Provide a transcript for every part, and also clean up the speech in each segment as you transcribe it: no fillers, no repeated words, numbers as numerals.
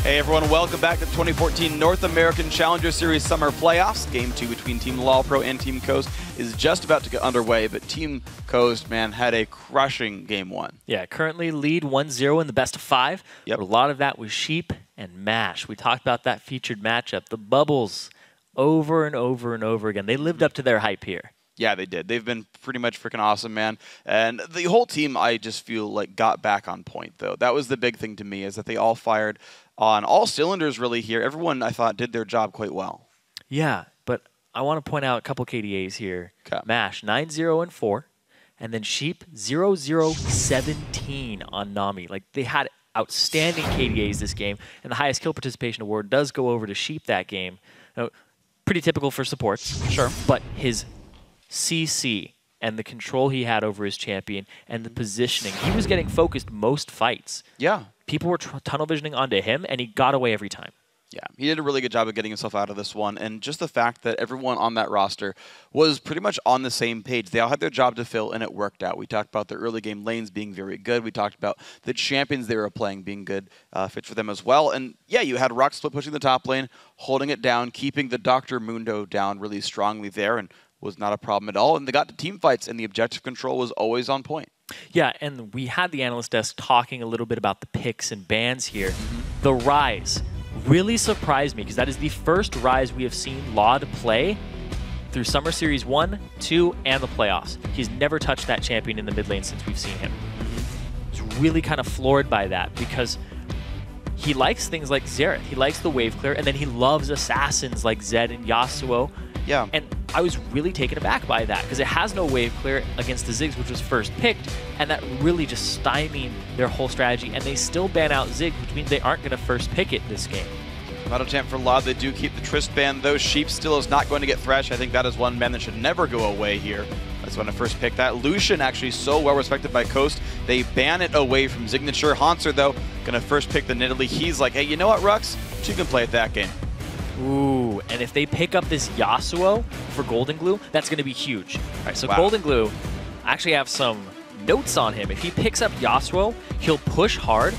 Hey everyone, welcome back to the 2014 North American Challenger Series Summer Playoffs. Game 2 between Team LawPro and Team Coast is just about to get underway, but Team Coast, man, had a crushing Game 1. Yeah, currently lead 1-0 in the best of 5. Yep. But a lot of that was Sheep and Mash. We talked about that featured matchup. The Bubbles, over and over and over again. They lived up to their hype here. Yeah, they did. They've been pretty much freaking awesome, man. And the whole team, I just feel like, got back on point, though. That was the big thing to me, is that they all fired on all cylinders, really, here. Everyone, I thought, did their job quite well. Yeah, but I want to point out a couple KDAs here. Okay. Mash, 9-0 and 4. And then Sheep, 0-0-17 on Nami. Like, they had outstanding KDAs this game. And the highest kill participation award does go over to Sheep that game. Now, pretty typical for supports. Sure. But his CC and the control he had over his champion and the positioning. He was getting focused most fights. Yeah. People were tunnel visioning onto him, and he got away every time. Yeah, he did a really good job of getting himself out of this one, and just the fact that everyone on that roster was pretty much on the same page. They all had their job to fill, and it worked out. We talked about the early game lanes being very good. We talked about the champions they were playing being good fits for them as well. And yeah, you had Rock Split pushing the top lane, holding it down, keeping the Dr. Mundo down really strongly there, and was not a problem at all. And they got to team fights, and the objective control was always on point. Yeah, and we had the analyst desk talking a little bit about the picks and bans here. The Rise really surprised me because that is the first Rise we have seen Laud play through Summer Series 1, 2, and the playoffs. He's never touched that champion in the mid lane since we've seen him. I was really kind of floored by that because he likes things like Xerath. He likes the wave clear, and then he loves assassins like Zed and Yasuo. Yeah. And I was really taken aback by that because it has no wave clear against the Ziggs, which was first picked, and that really just stymied their whole strategy. And they still ban out Ziggs, which means they aren't going to first pick it this game. Not a champ for Laud. They do keep the Trist ban, though. Sheep still is not going to get Thresh. I think that is one ban that should never go away here. That's when I first picked that. Lucian, actually so well respected by Coast. They ban it away from Signature. Hanser, though, going to first pick the Nidalee. He's like, hey, you know what, Rux? You can play at that game. Ooh, and if they pick up this Yasuo for Golden Glue, that's going to be huge. All right, so wow. Golden Glue, I actually have some notes on him. If he picks up Yasuo, he'll push hard,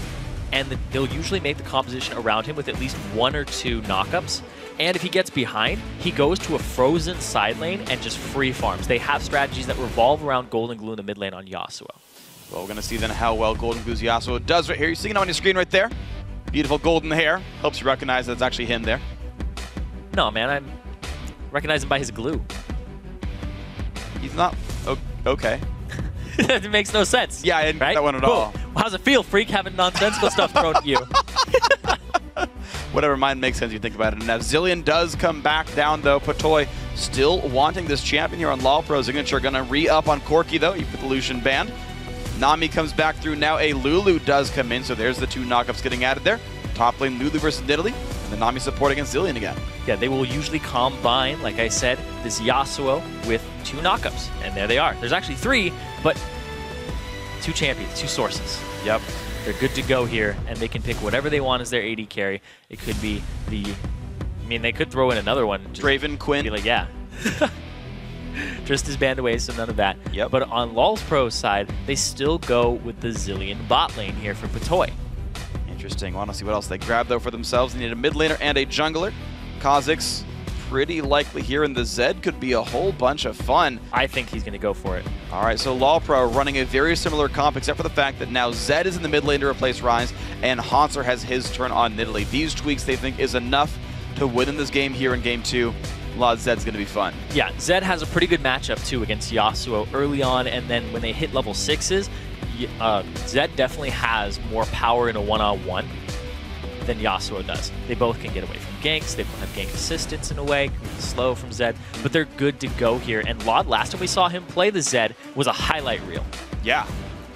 and they'll usually make the composition around him with at least 1 or 2 knockups. And if he gets behind, he goes to a frozen side lane and just free farms. They have strategies that revolve around Golden Glue in the mid lane on Yasuo. Well, we're going to see then how well Golden Glue's Yasuo does right here. You're seeing it on your screen right there. Beautiful golden hair. Helps you recognize that it's actually him there. No, man, I recognize him by his glue. He's not okay. It makes no sense. Yeah, I didn't right? get that one at Cool. all. Well, how's it feel, freak, having nonsensical stuff thrown at you? Whatever mind makes sense, you think about it. And now Zillion does come back down, though. Patoy still wanting this champion here on LawPro. Signature going to re-up on Corki, though. You put the Lucian band. Nami comes back through now. A Lulu does come in, so there's the 2 knockups getting added there. Top lane Lulu versus Nidalee. And the Nami support against Zillion again. Yeah, they will usually combine, like I said, this Yasuo with 2 knockups. And there they are. There's actually 3, but 2 champions, 2 sources. Yep. They're good to go here, and they can pick whatever they want as their AD carry. It could be the... I mean, they could throw in another one. Draven, Quinn. Be like, yeah. Trist is banned away, so none of that. Yep. But on LawPro's side, they still go with the Zillion bot lane here for Patoy. Interesting. Want to see what else they grab, though, for themselves. They need a mid laner and a jungler. Kha'Zix pretty likely here, and the Zed could be a whole bunch of fun. I think he's going to go for it. All right, so LawPro running a very similar comp, except for the fact that now Zed is in the mid lane to replace Rise, and Hanser has his turn on Nidalee. These tweaks, they think, is enough to win in this game here in Game 2. Laud Zed's going to be fun. Yeah, Zed has a pretty good matchup, too, against Yasuo early on, and then when they hit level 6s, Zed definitely has more power in a one-on-one than Yasuo does. They both can get away from ganks, they both have gank assistance in a way, slow from Zed, but they're good to go here. And Laud, last time we saw him play the Zed, was a highlight reel. Yeah.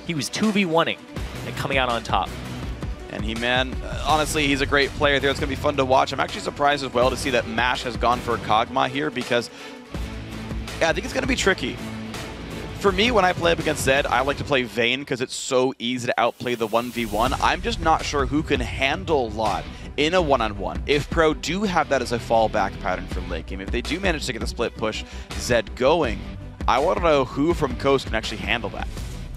He was 2v1ing and coming out on top. And he, man, honestly, he's a great player there. It's going to be fun to watch. I'm actually surprised as well to see that Mash has gone for Kog'Maw here because, yeah, I think it's going to be tricky. For me, when I play up against Zed, I like to play Vayne because it's so easy to outplay the 1v1. I'm just not sure who can handle Laud in a one-on-one. If Pro do have that as a fallback pattern for late game, if they do manage to get the split push Zed going, I want to know who from Coast can actually handle that.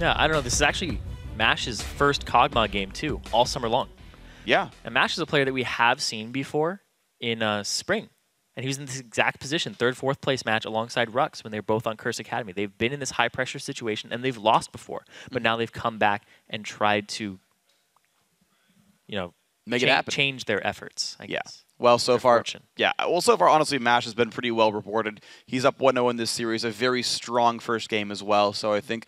Yeah, I don't know. This is actually Mash's first Kog'Maw game, too, all summer long. Yeah. And Mash is a player that we have seen before in spring. And he was in this exact position, 3rd, 4th place match alongside Rux when they were both on Curse Academy. They've been in this high-pressure situation, and they've lost before. But now they've come back and tried to, you know, make it happen. Change their efforts, I guess. Well, so far, honestly, Mash has been pretty well reported. He's up 1-0 in this series, a very strong first game as well. So I think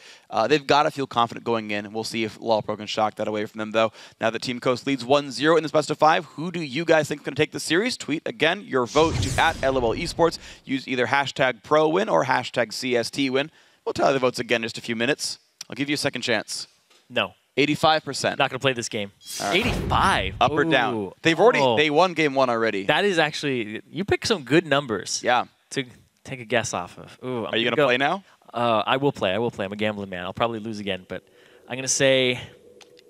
they've got to feel confident going in. We'll see if LawPro can shock that away from them, though. Now that Team Coast leads 1-0 in this best of 5, who do you guys think is going to take the series? Tweet, again, your vote to @LOL Esports. Use either #ProWin or #CSTWin. We'll tally the votes again in just a few minutes. I'll give you a second chance. No. 85%. Not going to play this game. Right. 85. Up or down? They've they won game 1 already. That is actually, you picked some good numbers. Yeah. To take a guess off of. Ooh, Are you going to play now? I will play. I'm a gambling man. I'll probably lose again, but I'm going to say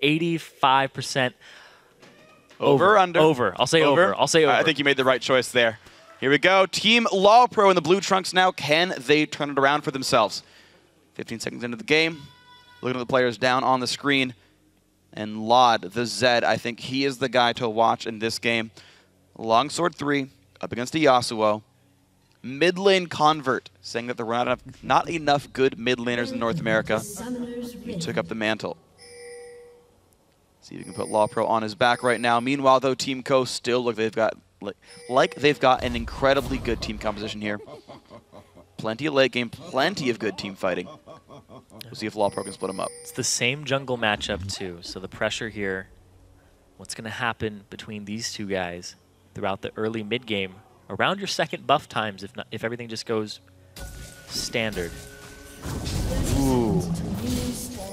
85%. Over, under? Over. I'll say over. I'll say over. I think you made the right choice there. Here we go. Team LawPro in the blue trunks now. Can they turn it around for themselves? 15 seconds into the game. Looking at the players down on the screen. And Lod, the Zed, I think he is the guy to watch in this game. Longsword 3 up against a Yasuo. Mid lane Convert, saying that there were not enough good mid laners in North America. He took up the mantle. See if you can put LawPro on his back right now. Meanwhile, though, Team Coast still look they've got an incredibly good team composition here. Plenty of late game, plenty of good team fighting. We'll see if LawPro can split them up. It's the same jungle matchup too, so the pressure here, what's going to happen between these two guys throughout the early mid game, around your second buff times if everything just goes standard. Ooh.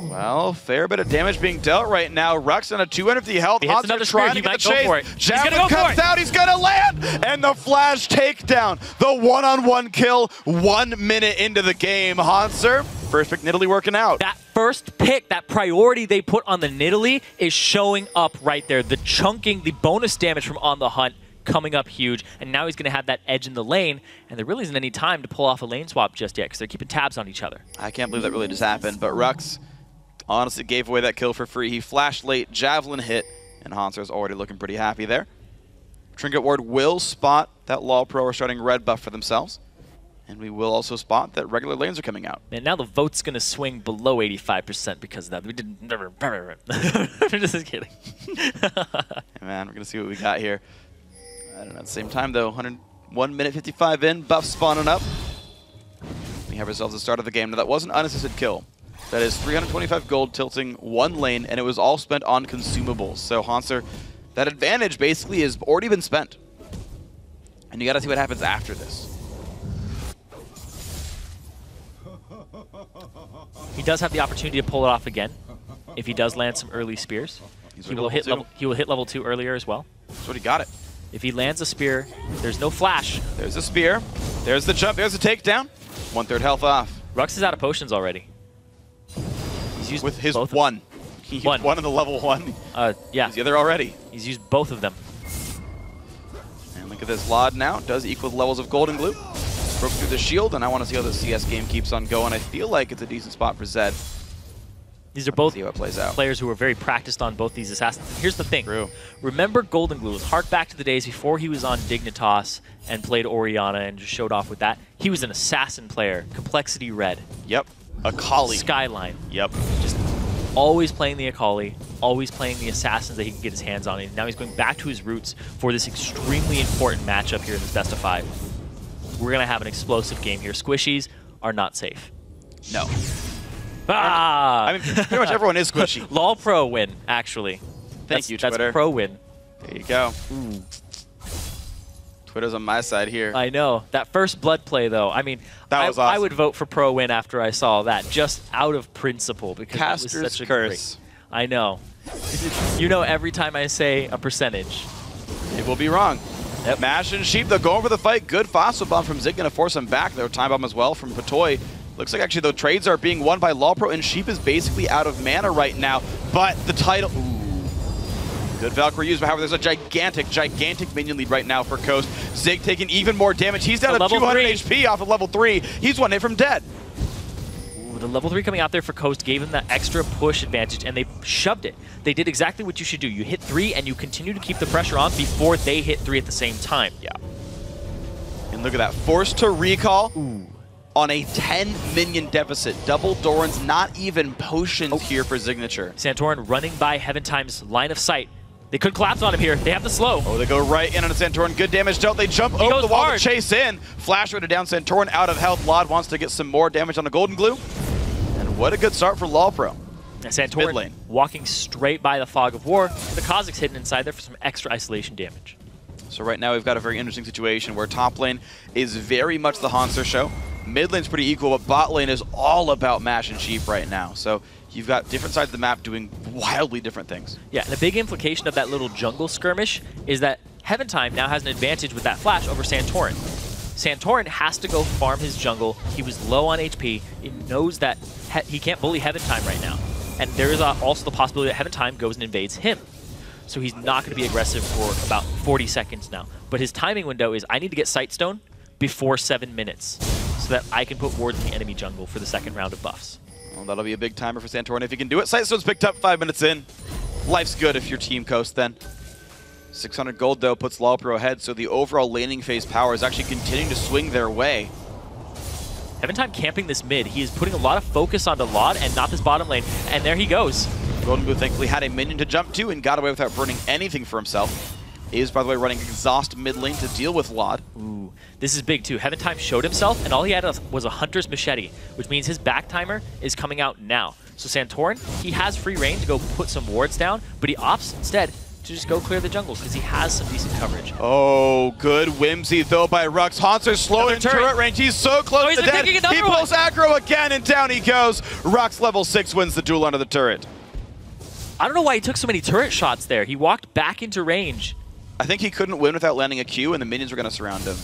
Well, fair bit of damage being dealt right now. Rux on a 250 health. He hits another spear. He might go for it. Javelin comes out. He's going to land. And the flash takedown. The one-on-one kill 1 minute into the game. Hanser, first pick Nidalee working out. That first pick, that priority they put on the Nidalee is showing up right there. The chunking, the bonus damage from On the Hunt coming up huge, and now he's going to have that edge in the lane, and there really isn't any time to pull off a lane swap just yet because they're keeping tabs on each other. I can't believe that really just happened, but Rux honestly gave away that kill for free. He flashed late, Javelin hit, and Hanser's already looking pretty happy there. Trinket Ward will spot that LawPro are starting red buff for themselves, and we will also spot that regular lanes are coming out. And now the vote's going to swing below 85% because of that. We didn't never. Just kidding. Hey man, we're going to see what we got here. I don't know, at the same time though, 1 minute 55 in, buff spawning up. We have ourselves the start of the game. Now that was an unassisted kill. That is 325 gold tilting 1 lane, and it was all spent on consumables. So Hanser, that advantage basically has already been spent. And you gotta see what happens after this. He does have the opportunity to pull it off again if he does land some early spears. He will hit level 2 earlier as well. That's what he got it. If he lands a spear, there's no flash. There's a spear. There's the jump. There's the takedown. 1/3 health off. Rux is out of potions already. He's used with his both one. He used one in the level 1. Yeah. He's the other already. He's used both of them. And look at this. Lod now does equal the levels of Golden Glue. Broke through the shield, and I want to see how the CS game keeps on going. I feel like it's a decent spot for Zed. These are both see how it plays out. Players who are very practiced on both these assassins. Here's the thing. True. Remember Golden Glue. Hark back to the days before he was on Dignitas and played Orianna and just showed off with that. He was an assassin player. Complexity Red. Yep. Akali. Skyline. Yep. Just always playing the Akali, always playing the assassins that he can get his hands on. And now he's going back to his roots for this extremely important matchup here in this best of 5. We're going to have an explosive game here. Squishies are not safe. No. Ah! I mean, pretty much everyone is squishy. LawPro win, actually. Thank you, Twitter. That's pro win. There you go. Ooh. Twitter's on my side here. I know. That first blood play, though, I mean, that was awesome. I would vote for pro win after I saw that, just out of principle. Because Caster's it was such a curse. I know. You know, every time I say a percentage, it will be wrong. Yep. Mash and Sheep, they're going for the fight. Good fossil bomb from Zig, going to force him back. There time bomb as well from Patoy. Looks like actually the trades are being won by LawPro, and Sheep is basically out of mana right now. But the title... Ooh. Good Valkyrie used, but however, there's a gigantic minion lead right now for Coast. Zig taking even more damage. He's down to 200 HP off of level 3. He's 1 hit from dead. Ooh, With the level 3 coming out there for Coast gave him that extra push advantage, and they shoved it. They did exactly what you should do. You hit 3, and you continue to keep the pressure on before they hit 3 at the same time. Yeah. And look at that. Forced to recall on a 10-minion deficit. Double Doran's, not even potions here for Signature. Santorin running by Heaven Time's line of sight. They could collapse on him here. They have the slow. Oh, they go right in on Santorin. Good damage dealt. They jump over the wall to chase in. Flash rated down. Santorin out of health. Lod wants to get some more damage on the Golden Glue. And what a good start for LawPro. And Santorin walking straight by the Fog of War. The Kha'Zix's hidden inside there for some extra isolation damage. So right now we've got a very interesting situation where top lane is very much the Hanser show. Mid lane's pretty equal, but bot lane is all about Mash and Sheep right now. So you've got different sides of the map doing wildly different things. Yeah, and a big implication of that little jungle skirmish is that Heaven Time now has an advantage with that flash over Santorin. Santorin has to go farm his jungle. He was low on HP. He knows that he can't bully Heaven Time right now. And there is also the possibility that Heaven Time goes and invades him. So he's not going to be aggressive for about 40 seconds now. But his timing window is, I need to get Sightstone before 7 minutes so that I can put wards in the enemy jungle for the second round of buffs. Well, that'll be a big timer for Santorin if he can do it. Sightstone's picked up 5 minutes in. Life's good if you're Team Coast then. 600 gold, though, puts LawPro ahead, so the overall laning phase power is actually continuing to swing their way. Heaven Time camping this mid. He is putting a lot of focus onto Lod and not this bottom lane, and there he goes. Golden Glue thankfully had a minion to jump to and got away without burning anything for himself. He is, by the way, running Exhaust mid lane to deal with Lod. Ooh, this is big, too. Heaven Time showed himself, and all he had was a Hunter's Machete, which means his back timer is coming out now. So Santorin, he has free reign to go put some wards down, but he opts instead to just go clear the jungle because he has some decent coverage. Oh, good whimsy, though, by Rux. Hanser's slow in turret range. He's so close to dead. He pulls aggro again, and down he goes. Rux, level 6, wins the duel under the turret. I don't know why he took so many turret shots there. He walked back into range. I think he couldn't win without landing a Q, and the minions were going to surround him.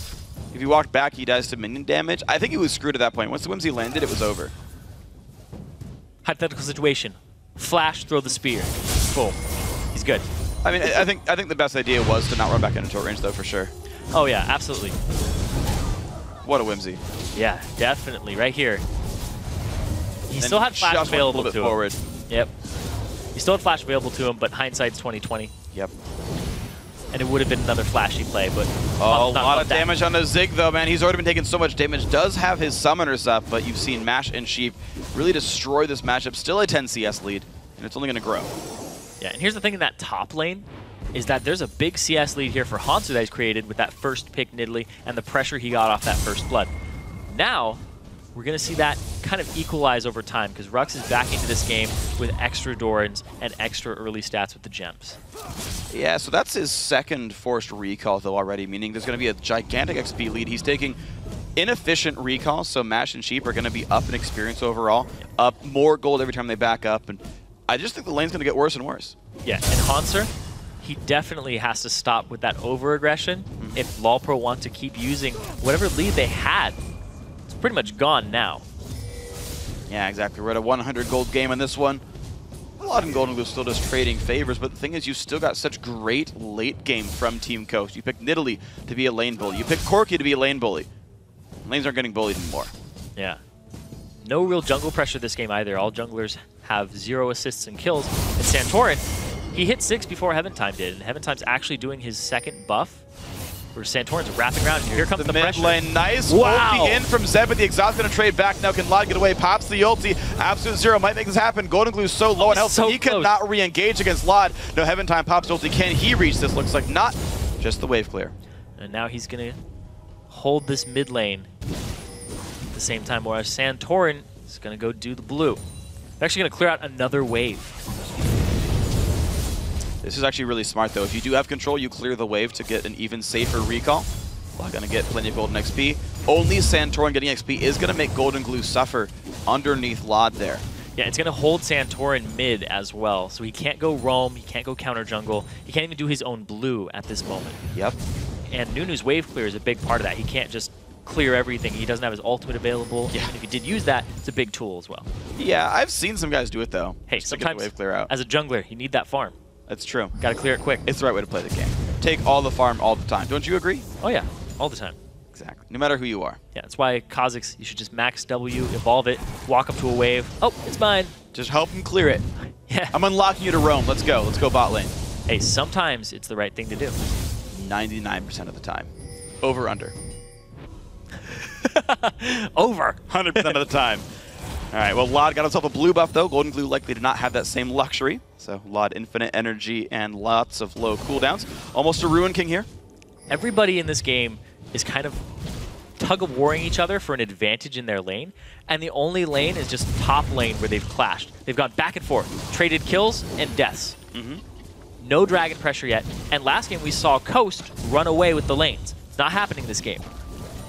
If he walked back, he dies to minion damage. I think he was screwed at that point. Once the whimsy landed, it was over. Hypothetical situation. Flash, throw the spear. Boom. He's good. I mean, I think the best idea was to not run back into turret range, though, for sure. Oh, yeah, absolutely. What a whimsy. Yeah, definitely. Right here. He still had flash available to him. Forward. Yep. He still had flash available to him, but hindsight's 20/20. Yep. And it would have been another flashy play, but a lot of damage on the Zig, though, man. He's already been taking so much damage. Does have his summoners up, but you've seen Mash and Sheep really destroy this matchup. Still a 10 CS lead, and it's only going to grow. Yeah, and here's the thing in that top lane is that there's a big CS lead here for Hanser that he's created with that first pick Nidalee and the pressure he got off that first blood. Now, we're going to see that kind of equalize over time because Rux is back into this game with extra Dorans and extra early stats with the gems. Yeah, so that's his second forced recall, though, already, meaning there's going to be a gigantic XP lead. He's taking inefficient recalls, so Mash and Sheep are going to be up in experience overall, up more gold every time they back up, and I just think the lane's going to get worse and worse. Yeah, and Hanser, he definitely has to stop with that over-aggression if LawPro want to keep using whatever lead they had. It's pretty much gone now. Yeah, exactly. We're at a 100 gold game in this one. A lot in Golden Glue still just trading favors, but the thing is, you've still got such great late game from Team Coast. You picked Nidalee to be a lane bully. You picked Corki to be a lane bully. Lanes aren't getting bullied anymore. Yeah. No real jungle pressure this game either. All junglers have 0 assists and kills. And Santorin, he hit 6 before Heaven Time did, and Heaven Time's actually doing his second buff, where Santorin's wrapping around. Here comes the pressure. Mid lane, nice wow. ulti in from Zeb, but the Exhaust going to trade back now. Can Lod get away? Pops the ulti. Absolute Zero might make this happen. Golden Glue's so low in health, so he cannot re-engage against Lod. No, Heaven Time pops ulti. Can he reach this? Looks like not. Just the wave clear. And now he's going to hold this mid lane at the same time, whereas Santorin is going to go do the blue. They're actually going to clear out another wave. This is actually really smart, though. If you do have control, you clear the wave to get an even safer recall. We're going to get plenty of golden XP. Only Santorin getting XP is going to make Golden Glue suffer underneath Lod there. Yeah, it's going to hold Santorin mid as well. So he can't go roam, he can't go counter jungle, he can't even do his own blue at this moment. Yep. And Nunu's wave clear is a big part of that. He can't just clear everything. He doesn't have his ultimate available. Yeah. And if he did use that, it's a big tool as well. Yeah, I've seen some guys do it, though. Hey, just sometimes to get the wave clear out. As a jungler, you need that farm. That's true. Got to clear it quick. It's the right way to play the game. Take all the farm all the time. Don't you agree? Oh, yeah. All the time. Exactly. No matter who you are. Yeah, that's why Kha'Zix, you should just max W, evolve it, walk up to a wave. Oh, it's mine. Just help him clear it. Yeah. I'm unlocking you to roam. Let's go. Let's go bot lane. Hey, sometimes it's the right thing to do. 99% of the time. Over, under. Over. 100% of the time. All right, well, Lod got himself a blue buff, though. Golden Glue likely did not have that same luxury. So Lod, infinite energy and lots of low cooldowns. Almost a Ruin King here. Everybody in this game is kind of tug-of-warring each other for an advantage in their lane, and the only lane is just top lane where they've clashed. They've gone back and forth, traded kills and deaths. No dragon pressure yet, and last game we saw Coast run away with the lanes. It's not happening this game.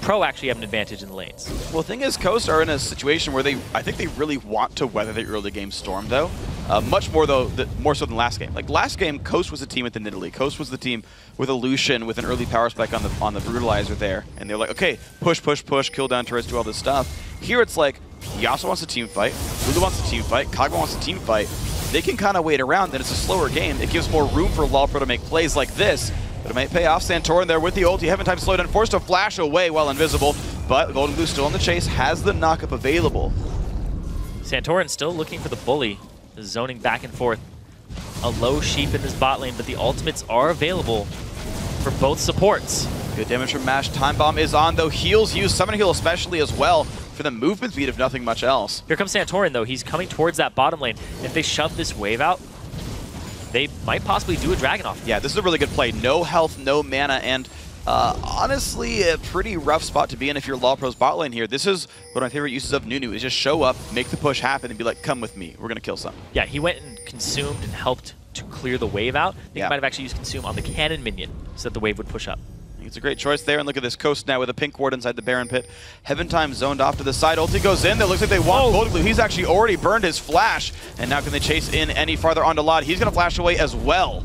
Pro actually have an advantage in the lanes. Well, the thing is, Coast are in a situation where I think they really want to weather the early game storm, though. Much more, though, more so than last game. Like, last game, Coast was the team with the Nidalee. Coast was the team with a Lucian with an early power spike on the Brutalizer there. And they're like, okay, push, push, push, kill down turrets, do all this stuff. Here it's like, Yasuo wants a team fight, Lulu wants a team fight, Kog'Maw wants a team fight. They can kind of wait around, then it's a slower game. It gives more room for LoLPro to make plays like this. But it might pay off. Santorin there with the ulti. Heaven time slowed down, forced to flash away while invisible. But Golden Glue still on the chase, has the knockup available. Santorin still looking for the bully, zoning back and forth. A low sheep in this bot lane, but the ultimates are available for both supports. Good damage from Mash. Time Bomb is on, though. Heals used, Summon Heal especially as well, for the movement speed if nothing much else. Here comes Santorin, though. He's coming towards that bottom lane. If they shove this wave out, they might possibly do a dragon off. Yeah, this is a really good play. No health, no mana, and honestly, a pretty rough spot to be in if you're LoLPro's bot lane here. This is one of my favorite uses of Nunu, is just show up, make the push happen, and be like, come with me. We're going to kill something. Yeah, he went and consumed and helped to clear the wave out. I think he might have actually used consume on the cannon minion so that the wave would push up. It's a great choice there, and look at this Coast now with a pink ward inside the Baron pit. Heaven time zoned off to the side. Ulti goes in. That looks like they want Golden Glue. He's actually already burned his flash, and now can they chase in any farther onto Lod? He's going to flash away as well.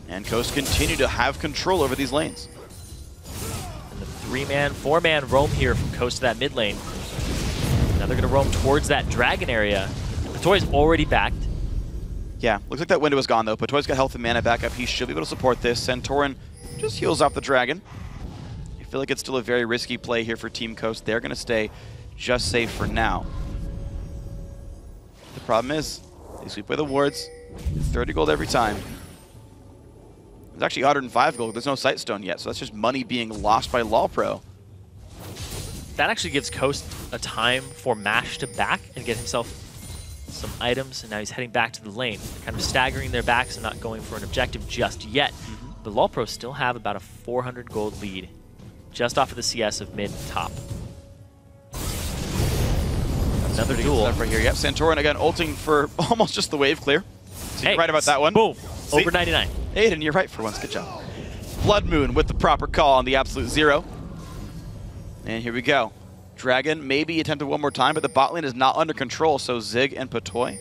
And Coast continue to have control over these lanes. And the 3-man, 4-man roam here from Coast to that mid lane. Now they're going to roam towards that dragon area. Patoy's already backed. Yeah, looks like that window is gone, though. Patoy's got health and mana back up. He should be able to support this. Santorin just heals off the dragon. I feel like it's still a very risky play here for Team Coast. They're going to stay just safe for now. The problem is, they sweep away the wards. It's 30 gold every time. There's actually 105 gold. There's no Sightstone yet, so that's just money being lost by LoLPro. That actually gives Coast a time for Mash to back and get himself some items, and now he's heading back to the lane. Kind of staggering their backs and not going for an objective just yet. The LoLPro still have about a 400 gold lead, just off of the CS of mid and top. Another duel right here. Yep, Santorin again ulting for almost just the wave clear. So you're right about that one. Boom. See? Over 99. Aiden, you're right for once. Good job. Blood Moon with the proper call on the absolute zero. And here we go. Dragon maybe attempted one more time, but the bot lane is not under control, so Zig and Patoy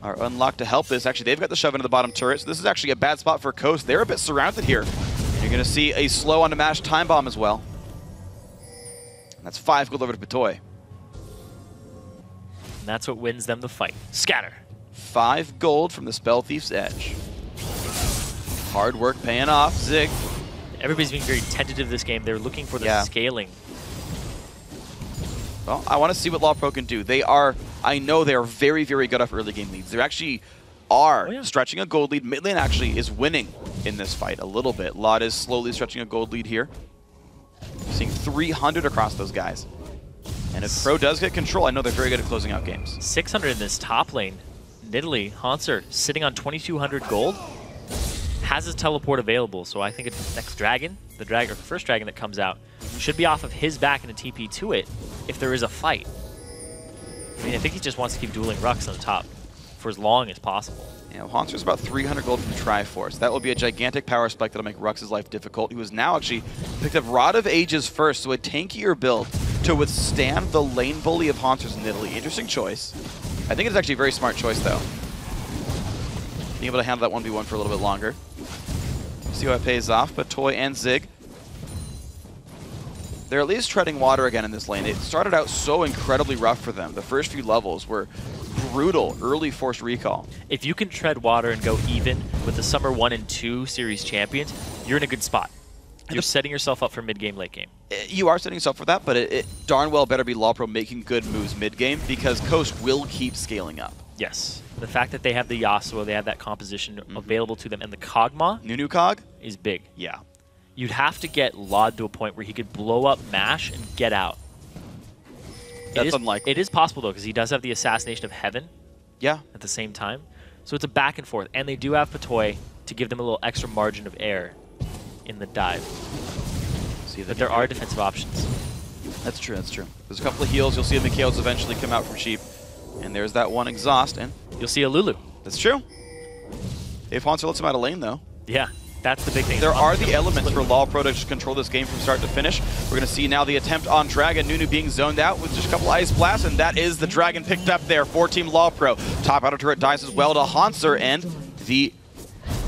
are unlocked to help this. Actually, they've got the shove into the bottom turret, so this is actually a bad spot for Coast. They're a bit surrounded here. You're going to see a slow on the Mash Time Bomb as well. And that's 5 gold over to Patoy. And that's what wins them the fight. Scatter. 5 gold from the Spell Thief's Edge. Hard work paying off. Zig. Everybody's being very tentative this game. They're looking for the scaling. Well, I want to see what LoLPro can do. They are, I know they are very, very good off early game leads. They actually are stretching a gold lead. Mid lane actually is winning in this fight a little bit. Lod is slowly stretching a gold lead here. Seeing 300 across those guys. And if Pro does get control, I know they're very good at closing out games. 600 in this top lane. Nidalee, Hansar, sitting on 2,200 gold, has his teleport available. So I think it's next dragon, the first dragon that comes out, should be off of his back in a TP to it if there is a fight. I mean, I think he just wants to keep dueling Rux on the top for as long as possible. Yeah, Hansar's about 300 gold from Triforce. That will be a gigantic power spike that'll make Rux's life difficult. He was now actually picked up Rod of Ages first, so a tankier build to withstand the lane bully of Hansar's Nidalee. Interesting choice. I think it's actually a very smart choice, though. Being able to handle that 1v1 for a little bit longer. See how it pays off, but Toy and Zig, they're at least treading water again in this lane. It started out so incredibly rough for them. The first few levels were brutal, early forced recall. If you can tread water and go even with the Summer 1 and 2 series champions, you're in a good spot. You're setting yourself up for mid-game, late game. You are setting yourself for that, but it darn well better be LawPro making good moves mid-game because Coast will keep scaling up. Yes. The fact that they have the Yasuo, they have that composition available to them, and the Kog'Maw New Cog is big. Yeah. You'd have to get Lod to a point where he could blow up Mash and get out. That's unlikely. It is possible, though, because he does have the Assassination of Heaven at the same time. So it's a back and forth. And they do have Patoy to give them a little extra margin of error in the dive. But there are defensive options. That's true, that's true. There's a couple of heals. You'll see the Mikhails eventually come out from Sheep. And there's that one exhaust. And you'll see a Lulu. That's true. If Haunter lets him out of lane, though. Yeah, that's the big thing. There are the elements for LawPro to just control this game from start to finish. We're going to see now the attempt on Dragon. Nunu being zoned out with just a couple Ice Blasts, and that is the Dragon picked up there for Team LawPro. Top outer turret dies as well to Haunter, and the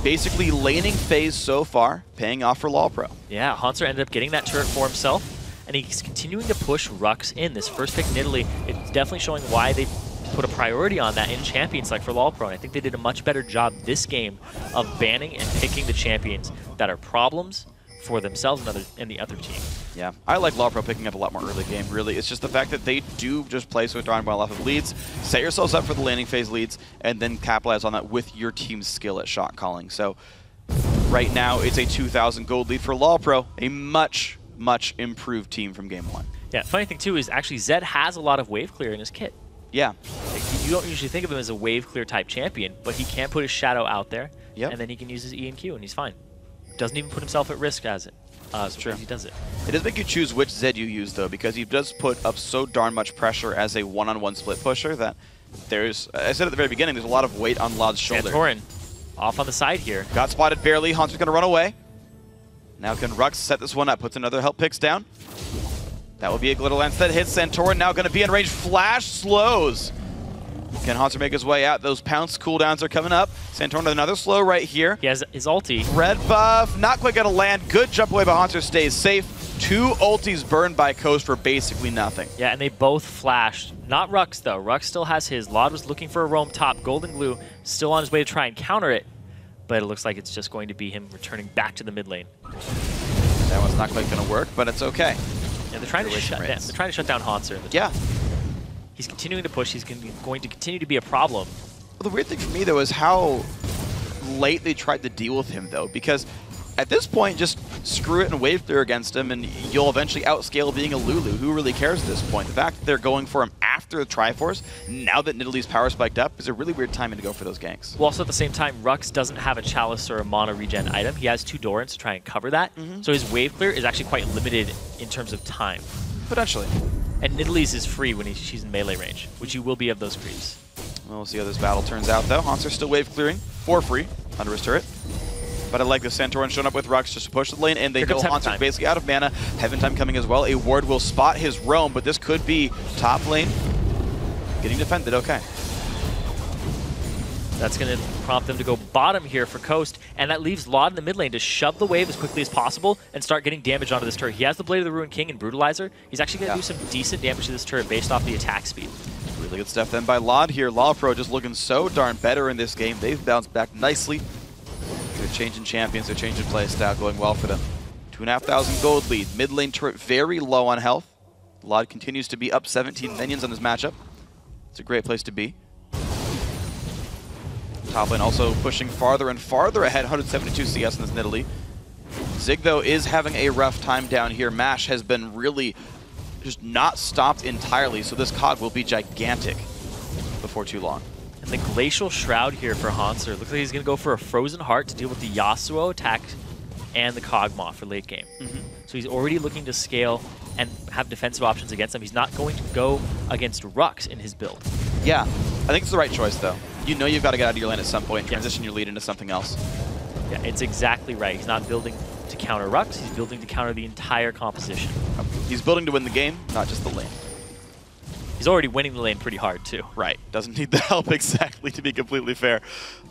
basically laning phase so far paying off for LawPro. Yeah, Haunter ended up getting that turret for himself, and he's continuing to push Rux in. This first pick in Italy, it's definitely showing why they put a priority on that in Champions like for LawPro. And I think they did a much better job this game of banning and picking the champions that are problems for themselves and the other team. Yeah, I like LawPro picking up a lot more early game, really. It's just the fact that they do just play so darn well off of leads, set yourselves up for the landing phase leads, and then capitalize on that with your team's skill at shot calling. So right now, it's a 2,000 gold lead for LawPro, a much, much improved team from game one. Yeah, funny thing too is actually Zed has a lot of wave clear in his kit. Yeah. You don't usually think of him as a wave clear type champion, but he can put his shadow out there, and then he can use his E and Q, and he's fine. Doesn't even put himself at risk as it. True. He does it. It does make you choose which Zed you use, though, because he does put up so darn much pressure as a one-on-one split pusher that there's, I said at the very beginning, there's a lot of weight on Lod's shoulder. Santorin off on the side here. Got spotted barely. Haunter's going to run away. Now can Rux set this one up, puts another help picks down. That will be a Glitter Lance that hits Santorin, now going to be in range. Flash slows. Can Haunter make his way out? Those pounce cooldowns are coming up. Santorin with another slow right here. He has his ulti. Red buff, not quite going to land. Good jump away, but Haunter stays safe. 2 ultis burned by Coast for basically nothing. Yeah, and they both flashed. Not Rux, though. Rux still has his. Lod was looking for a roam top. Golden Glue still on his way to try and counter it, but it looks like it's just going to be him returning back to the mid lane. That one's not quite going to work, but it's okay. Yeah, they're trying to shut down Haunter. Yeah. He's continuing to push. He's going to continue to be a problem. Well, the weird thing for me, though, is how late they tried to deal with him, though, because at this point, just screw it and wave through against him, and you'll eventually outscale being a Lulu. Who really cares at this point? The fact that they're going for him after the Triforce, now that Nidalee's power spiked up, is a really weird timing to go for those ganks. Well, also at the same time, Rux doesn't have a Chalice or a Mana regen item. He has 2 Dorans to try and cover that, so his wave clear is actually quite limited in terms of time. Potentially. And Nidalee's is free when she's in melee range, which you will be of those creeps. We'll see how this battle turns out, though. Haunter's still wave clearing for free under his turret. But I like the Santorin showing up with Rux just to push the lane, and they know Haunter's basically out of mana. Heaven Time coming as well. A ward will spot his roam, but this could be top lane getting defended. Okay. That's going to prompt them to go bottom here for Coast, and that leaves Lod in the mid lane to shove the wave as quickly as possible and start getting damage onto this turret. He has the Blade of the Ruined King and Brutalizer. He's actually going to do some decent damage to this turret based off the attack speed. Really good stuff then by Lod here. LawPro just looking so darn better in this game. They've bounced back nicely. They're changing champions, they're changing play style, going well for them. 2,500 gold lead. Mid lane turret very low on health. Lod continues to be up 17 minions on this matchup. It's a great place to be. Top lane also pushing farther and farther ahead, 172 CS in this Nidalee. Zig, though, is having a rough time down here. Mash has been really just not stopped entirely, so this cog will be gigantic before too long. And the Glacial Shroud here for Haunter. Looks like he's going to go for a Frozen Heart to deal with the Yasuo attack and the Kog'Maw for late game. So he's already looking to scale and have defensive options against them. He's not going to go against Rux in his build. Yeah, I think it's the right choice, though. You know you've got to get out of your lane at some point, transition your lead into something else. Yeah, it's exactly right. He's not building to counter Rux, he's building to counter the entire composition. He's building to win the game, not just the lane. He's already winning the lane pretty hard, too. Right. Doesn't need the help exactly, to be completely fair.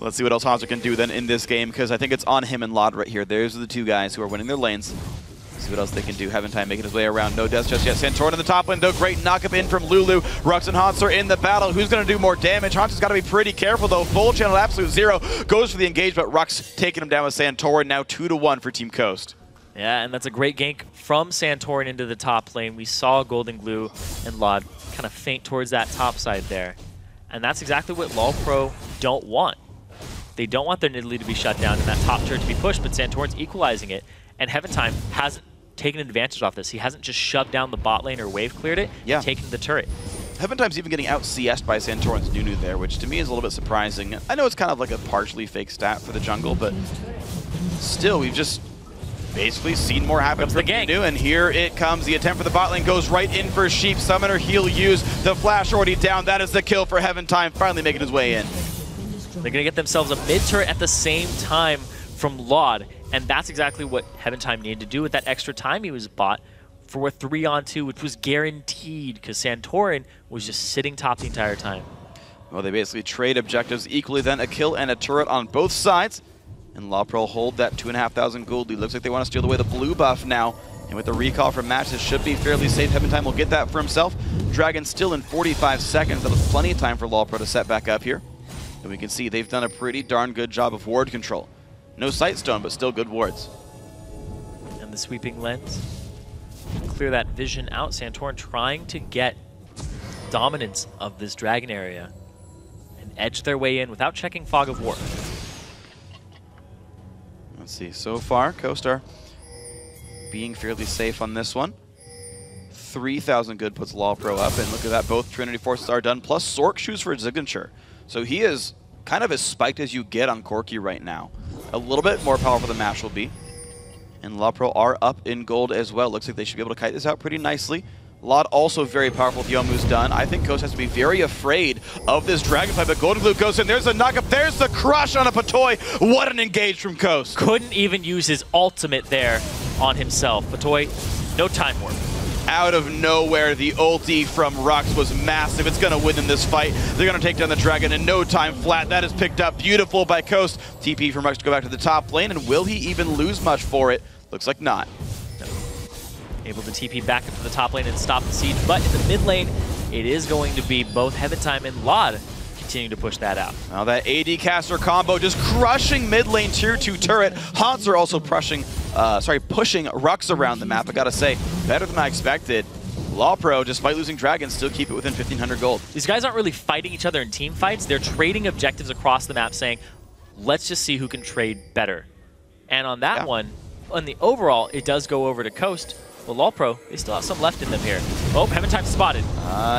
Let's see what else Haunter can do then in this game, because I think it's on him and Lod right here. Those are the 2 guys who are winning their lanes. See what else they can do. Heaven Time making his way around. No deaths just yet. Santorin in the top lane, though. Great knock-up in from Lulu. Rux and Haunter in the battle. Who's going to do more damage? Haunter's got to be pretty careful, though. Full channel absolute 0. Goes for the engage, but Rux taking him down with Santorin. Now 2-1 for Team Coast. Yeah, and that's a great gank from Santorin into the top lane. We saw Golden Glue and Lod kind of faint towards that top side there. And that's exactly what LoLPro don't want. They don't want their Nidalee to be shut down and that top turret to be pushed, but Santorin's equalizing it. And Heaventime hasn't taken advantage off this. He hasn't just shoved down the bot lane or wave cleared it, yeah. taken the turret. Heaventime's even getting out CS'd by Santorin's Nunu there, which to me is a little bit surprising. I know it's kind of like a partially fake stat for the jungle, but still, we've just basically seen more happen from Nunu, and here it comes. The attempt for the bot lane goes right in for Sheep. Summoner he'll use. The flash already down. That is the kill for Heaventime, finally making his way in. They're going to get themselves a mid-turret at the same time from Lod, and that's exactly what Heaventime needed to do with that extra time he was bought for a 3-on-2, which was guaranteed because Santorin was just sitting top the entire time. Well, they basically trade objectives equally then, a kill and a turret on both sides. And LoLPro hold that 2,500 gold lead. Looks like they want to steal away the blue buff now. And with the recall from Match, this should be fairly safe. Heaventime will get that for himself. Dragon still in 45 seconds. That was plenty of time for LoLPro to set back up here. And we can see they've done a pretty darn good job of ward control. No Sightstone, but still good wards. And the sweeping lens. Clear that vision out. Santorin trying to get dominance of this dragon area and edge their way in without checking Fog of War. Let's see, so far, Coastar being fairly safe on this one. 3,000 good puts LoLPro up, and look at that, both Trinity Forces are done, plus Sork shoes for a signature. So he is kind of as spiked as you get on Corki right now. A little bit more powerful than Mash will be. And LoLPro are up in gold as well. Looks like they should be able to kite this out pretty nicely. Lod also very powerful if Yomu's done. I think Coast has to be very afraid of this Dragonfly, but Golden Glue goes in. There's a knockup. There's the crush on a Patoy. What an engage from Coast. Couldn't even use his ultimate there on himself. Patoy, no time warp. Out of nowhere, the ulti from Rux was massive. It's going to win in this fight. They're going to take down the Dragon in no time flat. That is picked up beautiful by Coast. TP from Rux to go back to the top lane, and will he even lose much for it? Looks like not. Able to TP back into the top lane and stop the siege, but in the mid lane, it is going to be both Heaventime and Lod continuing to push that out. Now that AD caster combo just crushing mid lane tier 2 turret. Haunts are also pushing Rux around the map. I gotta say, better than I expected. LoLPro, despite losing Dragon, still keep it within 1,500 gold. These guys aren't really fighting each other in team fights. They're trading objectives across the map saying, let's just see who can trade better. And on that one, on the overall, it does go over to Coast. Well, LoLPro, they still have some left in them here. Oh, Heaventime spotted.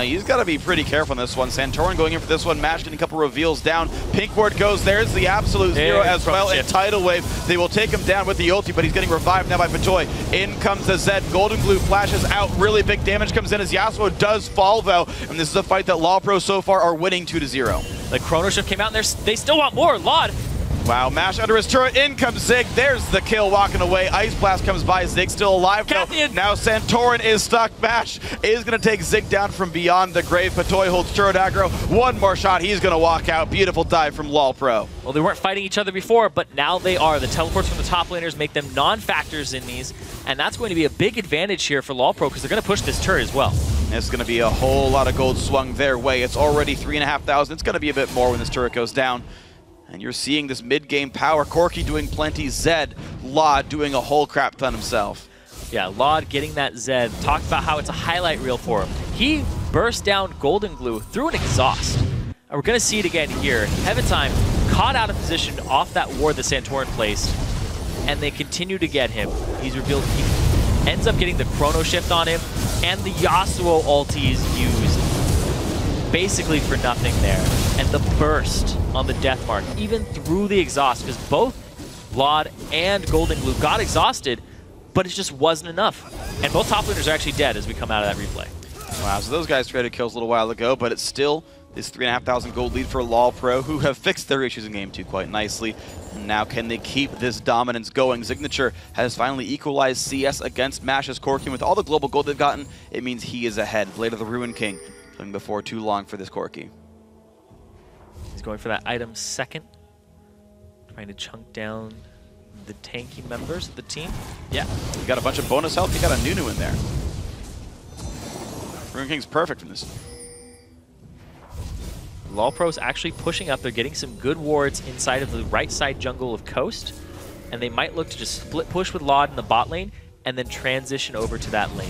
He's got to be pretty careful on this one. Santorin going in for this one. Mash getting a couple reveals down. Pink ward goes. There's the absolute zero as well. And Tidal Wave, they will take him down with the ulti, but he's getting revived now by Patoy. In comes the Zed. Golden Glue flashes out. Really big damage comes in as Yasuo does fall, though. And this is a fight that LoLPro so far are winning 2-0. The Chrono Shift came out, and they still want more. Lod. Wow, Mash under his turret, in comes Zig, there's the kill walking away, Ice Blast comes by, Zig still alive though. Now Santorin is stuck, Mash is going to take Zig down from beyond the grave, Patoy holds turret aggro, one more shot, he's going to walk out, beautiful dive from LoLPro. Well, they weren't fighting each other before, but now they are. The teleports from the top laners make them non-factors in these, and that's going to be a big advantage here for LoLPro because they're going to push this turret as well. It's going to be a whole lot of gold swung their way, it's already 3,500, it's going to be a bit more when this turret goes down. And you're seeing this mid-game power. Corki doing plenty. Zed, Lod doing a whole crap ton himself. Yeah, Lod getting that Zed. Talked about how it's a highlight reel for him. He burst down Golden Glue through an exhaust. And we're going to see it again here. Heaventime caught out of position off that ward that Santorin placed. And they continue to get him. He's revealed he ends up getting the Chrono Shift on him. And the Yasuo ulti is used basically for nothing there. And the burst on the death mark, even through the exhaust, because both Lod and Golden Glue got exhausted, but it just wasn't enough. And both top laners are actually dead as we come out of that replay. Wow, so those guys traded kills a little while ago, but it's still this 3,500 gold lead for LoLPro, who have fixed their issues in Game 2 quite nicely. And now can they keep this dominance going? Signature has finally equalized CS against Mash's Corki. With all the global gold they've gotten, it means he is ahead. Blade of the Ruin King, coming before too long for this Corki. He's going for that item second. Trying to chunk down the tanky members of the team. Yeah, you got a bunch of bonus health. You got a Nunu in there. Ruin King's perfect from this. LoLPro's actually pushing up. They're getting some good wards inside of the right side jungle of Coast. and they might look to just split push with Laud in the bot lane and then transition over to that lane.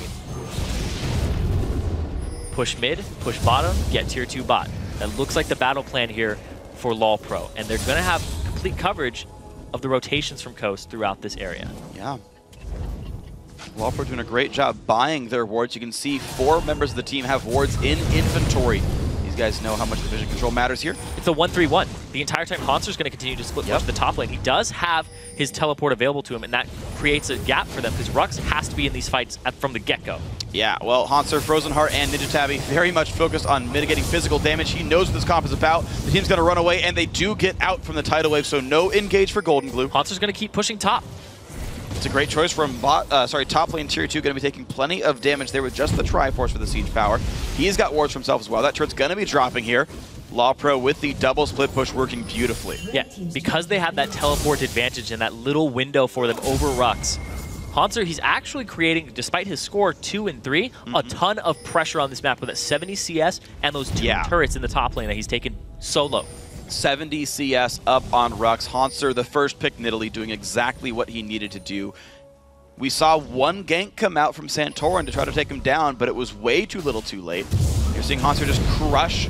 Push mid, push bottom, get tier 2 bot. That looks like the battle plan here for LoL Pro, and they're going to have complete coverage of the rotations from Coast throughout this area. Yeah. LoL Pro doing a great job buying their wards. You can see 4 members of the team have wards in inventory. These guys know how much the vision control matters here. It's a 1-3-1. The entire time Hanser's going to continue to split push the top lane. He does have his teleport available to him, and that creates a gap for them because Rux has to be in these fights from the get-go. Yeah, well, Hanser, Frozen Heart, and Ninja Tabby very much focused on mitigating physical damage. He knows what this comp is about. The team's going to run away, and they do get out from the tidal wave, so no engage for Golden Glue. Hanser's going to keep pushing top. It's a great choice from top lane tier 2, going to be taking plenty of damage there with just the Triforce for the siege power. He's got wards for himself as well. That turret's going to be dropping here. LoL Pro with the double split push working beautifully. Yeah, because they have that teleport advantage and that little window for them over Rux. Hanser, he's actually creating, despite his score 2 and 3, a ton of pressure on this map with that 70 CS and those 2 turrets in the top lane that he's taken solo. 70 CS up on Rux. Hanser, the first pick in Italy, doing exactly what he needed to do. We saw one gank come out from Santorin to try to take him down, but it was way too little too late. You're seeing Hanser just crush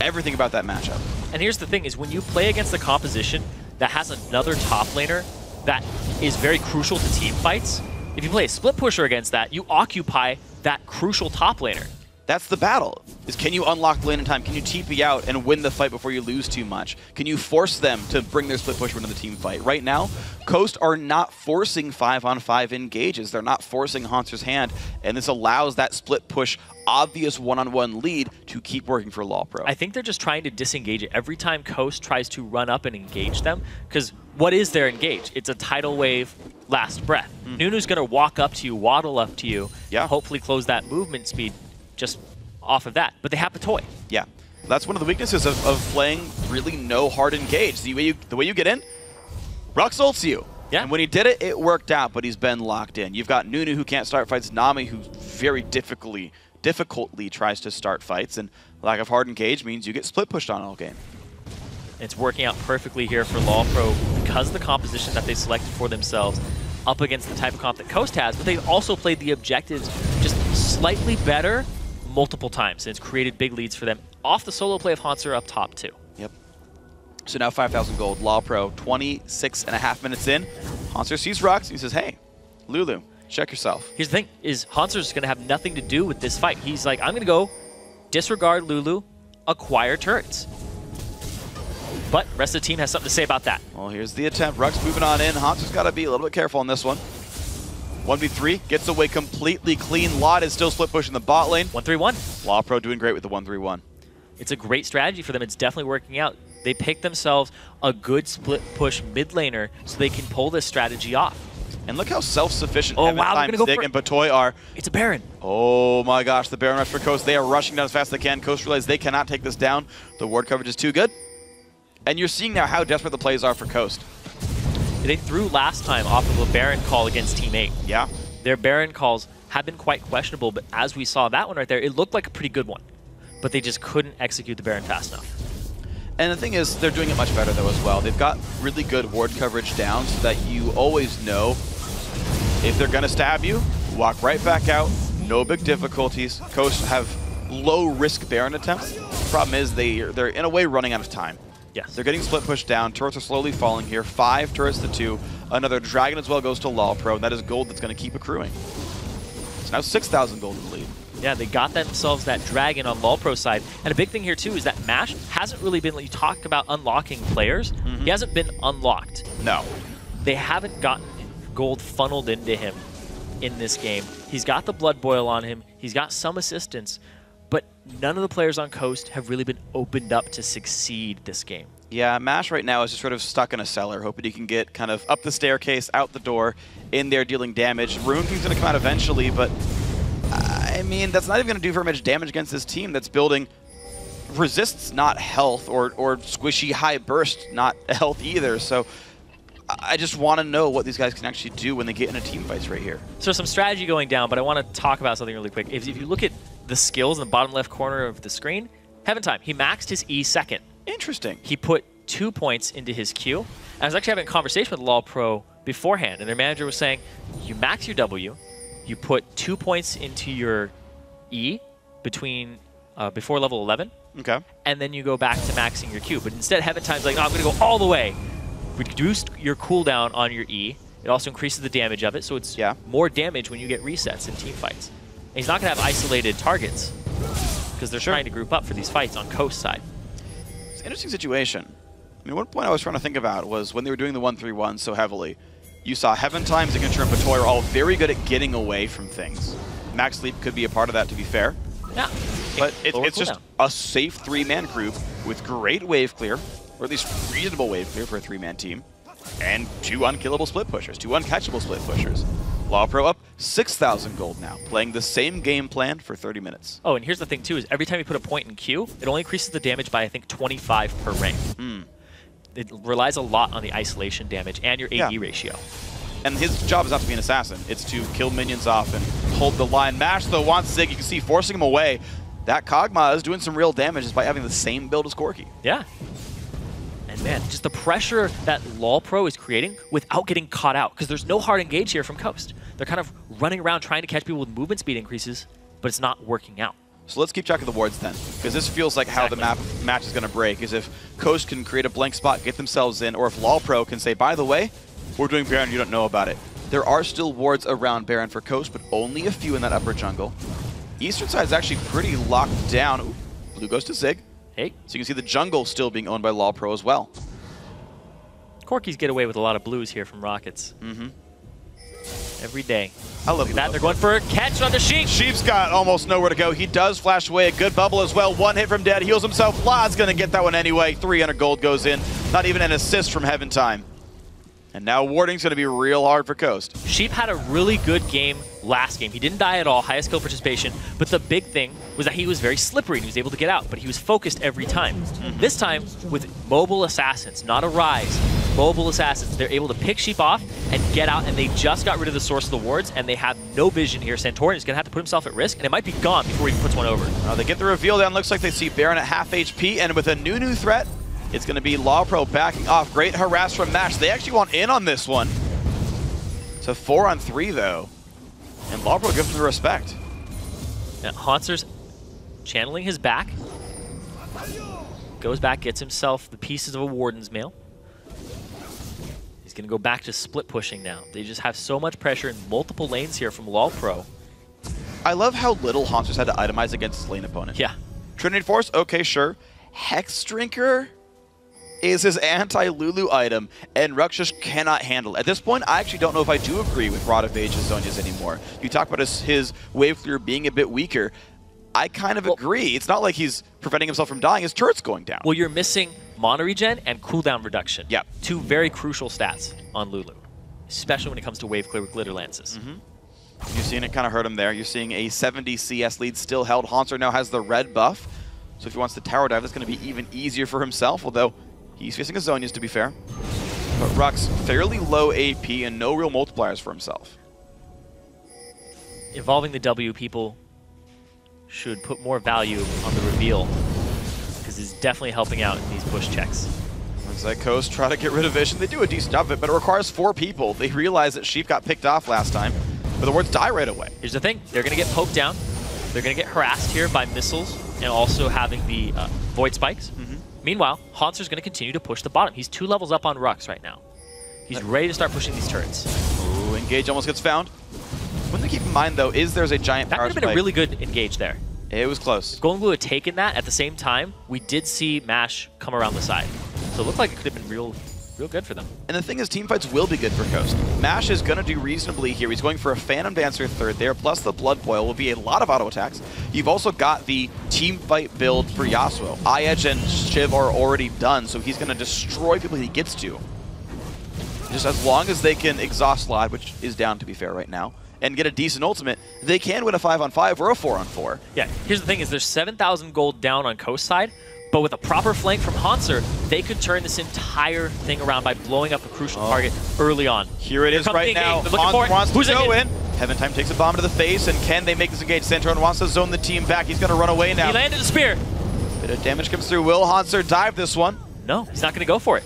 everything about that matchup. And here's the thing, is when you play against the composition that has another top laner that is very crucial to team fights, if you play a split pusher against that, you occupy that crucial top laner. That's the battle, is can you unlock lane in time? Can you TP out and win the fight before you lose too much? Can you force them to bring their split pusher into the team fight? Right now, Coast are not forcing 5-on-5 engages. They're not forcing Hanser's hand, and this allows that split push obvious one-on-one lead to keep working for LoL Pro. I think they're just trying to disengage it every time Coast tries to run up and engage them, because what is their engage? It's a tidal wave last breath. Nunu's going to walk up to you, waddle up to you, hopefully close that movement speed just off of that. But they have the toy. Yeah. That's one of the weaknesses of playing really no hard engage. The way you get in, Rux ults you. Yeah. And when he did it, it worked out, but he's been locked in. You've got Nunu who can't start fights, Nami who very difficultly tries to start fights, and lack of hard engage means you get split pushed on all game. It's working out perfectly here for LoL Pro because of the composition that they selected for themselves up against the type of comp that Coast has, but they've also played the objectives just slightly better multiple times, and it's created big leads for them off the solo play of Hanser up top too. Yep. So now 5,000 gold. LoL Pro, 26.5 minutes in. Hanser sees Rux, and he says, hey, Lulu, check yourself. Here's the thing, is Hanser's going to have nothing to do with this fight. He's like, I'm going to go disregard Lulu, acquire turrets. But the rest of the team has something to say about that. Well, here's the attempt. Rux moving on in. Hanser's got to be a little bit careful on this one. 1v3, gets away completely clean. Laud is still split pushing the bot lane. 1-3-1. LoL Pro doing great with the 1-3-1. It's a great strategy for them. It's definitely working out. They picked themselves a good split push mid laner so they can pull this strategy off. And look how self-sufficient Dick and Batoy are. It's a Baron. Oh my gosh, the Baron rush for Coast. They are rushing down as fast as they can. Coast realizes they cannot take this down. The ward coverage is too good. And you're seeing now how desperate the plays are for Coast. They threw last time off of a Baron call against Team 8. Yeah. Their Baron calls have been quite questionable, but as we saw that one right there, it looked like a pretty good one. But they just couldn't execute the Baron fast enough. And the thing is, they're doing it much better though as well. They've got really good ward coverage down so that you always know if they're going to stab you, walk right back out, no big difficulties. Coast have low-risk Baron attempts. Problem is they're in a way running out of time. Yes. They're getting split pushed down. Turrets are slowly falling here. 5 turrets to 2. Another Dragon as well goes to LoL Pro, and that is gold that's going to keep accruing. It's now 6,000 gold in the lead. Yeah, they got themselves that Dragon on LoL Pro side. And a big thing here, too, is that Mash hasn't really been, you talk about unlocking players, he hasn't been unlocked. No. They haven't gotten gold funneled into him in this game. He's got the Blood Boil on him. He's got some assistance. But none of the players on Coast have really been opened up to succeed this game. Yeah, Mash right now is just sort of stuck in a cellar, hoping he can get kind of up the staircase, out the door, in there dealing damage. Rune King's going to come out eventually, but I mean, that's not even going to do very much damage against this team that's building resists, not health, or squishy high burst, not health either. So I just want to know what these guys can actually do when they get into team fights right here. So some strategy going down, but I want to talk about something really quick. If you look at the skills in the bottom left corner of the screen, Heaven Time, he maxed his E second. Interesting. He put 2 points into his Q. And I was actually having a conversation with LoL Pro beforehand, and their manager was saying, you max your W, you put 2 points into your E between before level 11, Okay. and then you go back to maxing your Q. But instead, Heaven Time's like, oh, I'm going to go all the way. Reduce your cooldown on your E. It also increases the damage of it, so it's more damage when you get resets in team fights. And he's not going to have isolated targets because they're trying to group up for these fights on Coast side. It's an interesting situation. I mean, one point I was trying to think about was when they were doing the 1-3-1 so heavily, you saw Heaven Time, Signature, and Patoy are all very good at getting away from things. Max Leap could be a part of that, to be fair. Yeah. But it's just a safe 3-man group with great wave clear, or at least reasonable wave clear for a 3-man team, and 2 unkillable split pushers, 2 uncatchable split pushers. LoL Pro up 6,000 gold now, playing the same game plan for 30 minutes. Oh, and here's the thing, too, is every time you put a point in Q, it only increases the damage by, I think, 25 per rank. It relies a lot on the isolation damage and your AD ratio. And his job is not to be an assassin. It's to kill minions off and hold the line. Mash, though, wants Zig. You can see forcing him away. That Kog'Maw is doing some real damage just by having the same build as Corki. Yeah. And man, just the pressure that LoL Pro is creating without getting caught out, because there's no hard engage here from Coast. They're kind of running around trying to catch people with movement speed increases, but it's not working out. So let's keep track of the wards then, because this feels like how the match is going to break, is if Coast can create a blank spot, get themselves in, or if LoL Pro can say, by the way, we're doing Baron, you don't know about it. There are still wards around Baron for Coast, but only a few in that upper jungle. Eastern side is actually pretty locked down. Ooh, blue goes to Zig. Hey. So you can see the jungle still being owned by LoL Pro as well. Corkis get away with a lot of blues here from Rockets. Every day. I love that. They're going for a catch on the Sheep. Sheep's got almost nowhere to go. He does flash away a good bubble as well. 1 hit from Dead. Heals himself. Lad's going to get that one anyway. 300 gold goes in. Not even an assist from Heaven Time. And now warding's going to be real hard for Coast. Sheep had a really good game last game. He didn't die at all, highest kill participation, but the big thing was that he was very slippery and he was able to get out, but he was focused every time. This time, with mobile assassins, not a Rise, mobile assassins, they're able to pick Sheep off and get out, and they just got rid of the source of the wards, and they have no vision here. Santorian is going to have to put himself at risk, and it might be gone before he puts one over. They get the reveal down. Looks like they see Baron at half HP, and with a new threat, it's going to be LoL Pro backing off. Great harass from Mash. They actually want in on this one. It's a 4-on-3, though. And LoL Pro gives them the respect. Now, Hauntzer's channeling his back. Goes back, gets himself the pieces of a Warden's Mail. He's going to go back to split pushing now. They just have so much pressure in multiple lanes here from LoL Pro. I love how little Hauntzer's had to itemize against his lane opponent. Yeah. Trinity Force, okay, sure. Hex Drinker is his anti-Lulu item, and Rukshish cannot handle it. At this point, I actually don't know if I do agree with Rod of Ages Zhonya's anymore. You talk about his wave clear being a bit weaker. I kind of agree. It's not like he's preventing himself from dying. His turret's going down. Well, you're missing mono regen and cooldown reduction. Yep. 2 very crucial stats on Lulu, especially when it comes to wave clear with glitter lances. You're seeing it kind of hurt him there. You're seeing a 70 CS lead still held. Haunter now has the red buff, so if he wants to tower dive, that's going to be even easier for himself, although he's facing a Zhonya's, to be fair. But Rux, fairly low AP and no real multipliers for himself. Involving the W, people should put more value on the reveal, because it's definitely helping out in these push checks. Looks like Coast try to get rid of Vision. They do a decent job of it, but it requires 4 people. They realize that Sheep got picked off last time, but the wards die right away. Here's the thing. They're going to get poked down. They're going to get harassed here by missiles and also having the Void Spikes. Meanwhile, Hauntzer's going to continue to push the bottom. He's 2 levels up on Rux right now. He's ready to start pushing these turrets. Ooh, engage almost gets found. One thing to keep in mind, though, is there's a giant power spike. That could have been a really good engage there. It was close. If Golden Blue had taken that at the same time, we did see Mash come around the side. So it looked like it could have been real good for them. And the thing is, teamfights will be good for Coast. Mash is going to do reasonably here. He's going for a Phantom Dancer third there, plus the Blood Boil will be a lot of auto attacks. You've also got the teamfight build for Yasuo. iEdge and Shiv are already done, so he's going to destroy people he gets to. Just as long as they can exhaust Slide, which is down to be fair right now, and get a decent ultimate, they can win a 5-on-5 or a 4-on-4. Yeah, here's the thing is there's 7,000 gold down on Coast side, but with a proper flank from Haunter, they could turn this entire thing around by blowing up a crucial target early on. Here it is right now. Haunter wants to go in. Heaven Time takes a bomb to the face, and can they make this engage? Santorin wants to zone the team back. He's going to run away now. He landed a spear. Bit of damage comes through. Will Haunter dive this one? No, he's not going to go for it.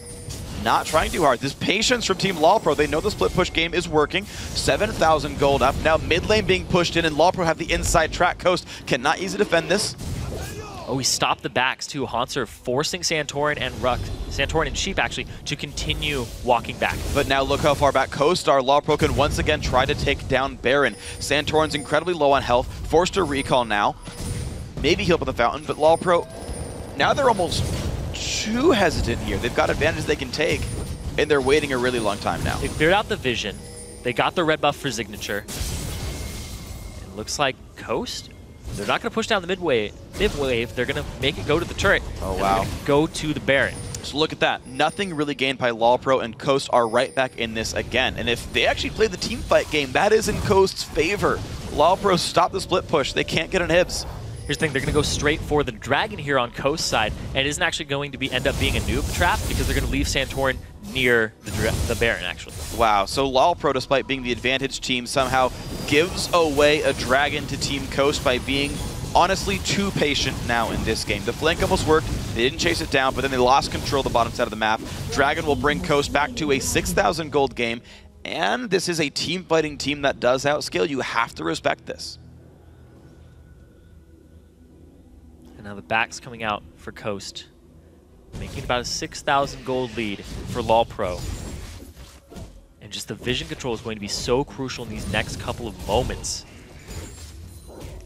Not trying too hard. This patience from Team LawPro. They know the split push game is working. 7,000 gold up. Now mid lane being pushed in, and LawPro have the inside track. Coast cannot easily defend this. Oh, he stopped the backs too. Haunter forcing Santorin and Sheep actually to continue walking back. But now look how far back Coast are. LawPro can once again try to take down Baron. Santorin's incredibly low on health, forced to recall now. Maybe heal up on the fountain, but LawPro, now they're almost too hesitant here. They've got advantages they can take, and they're waiting a really long time now. They cleared out the vision. They got the red buff for signature. It looks like Coast, they're not going to push down the mid wave. They're going to make it go to the turret. Oh, wow. Go to the Baron. So look at that. Nothing really gained by LawPro, and Coast are right back in this again. And if they actually play the team fight game, that is in Coast's favor. LawPro stop the split push. They can't get an Hibs. Here's the thing, they're going to go straight for the Dragon here on Coast side, and it isn't actually going to end up being a noob trap because they're going to leave Santorin near the Baron, actually. Wow, so LawPro, despite being the advantage team, somehow gives away a Dragon to Team Coast by being, honestly, too patient now in this game. The flank almost worked, they didn't chase it down, but then they lost control of the bottom side of the map. Dragon will bring Coast back to a 6,000 gold game, and this is a team-fighting team that does outscale. You have to respect this. Now the back's coming out for Coast, making about a 6,000 gold lead for LawPro. And just the vision control is going to be so crucial in these next couple of moments.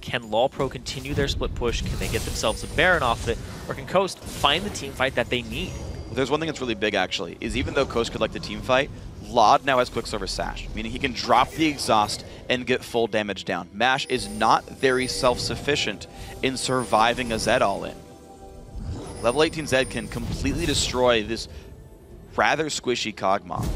Can LawPro continue their split push? Can they get themselves a Baron off it? Or can Coast find the team fight that they need? There's one thing that's really big, actually, is even though Coast could like the team fight, Lod now has Quicksilver Sash, meaning he can drop the exhaust and get full damage down. Mash is not very self-sufficient in surviving a Zed all-in. Level 18 Zed can completely destroy this rather squishy Kog'Maw.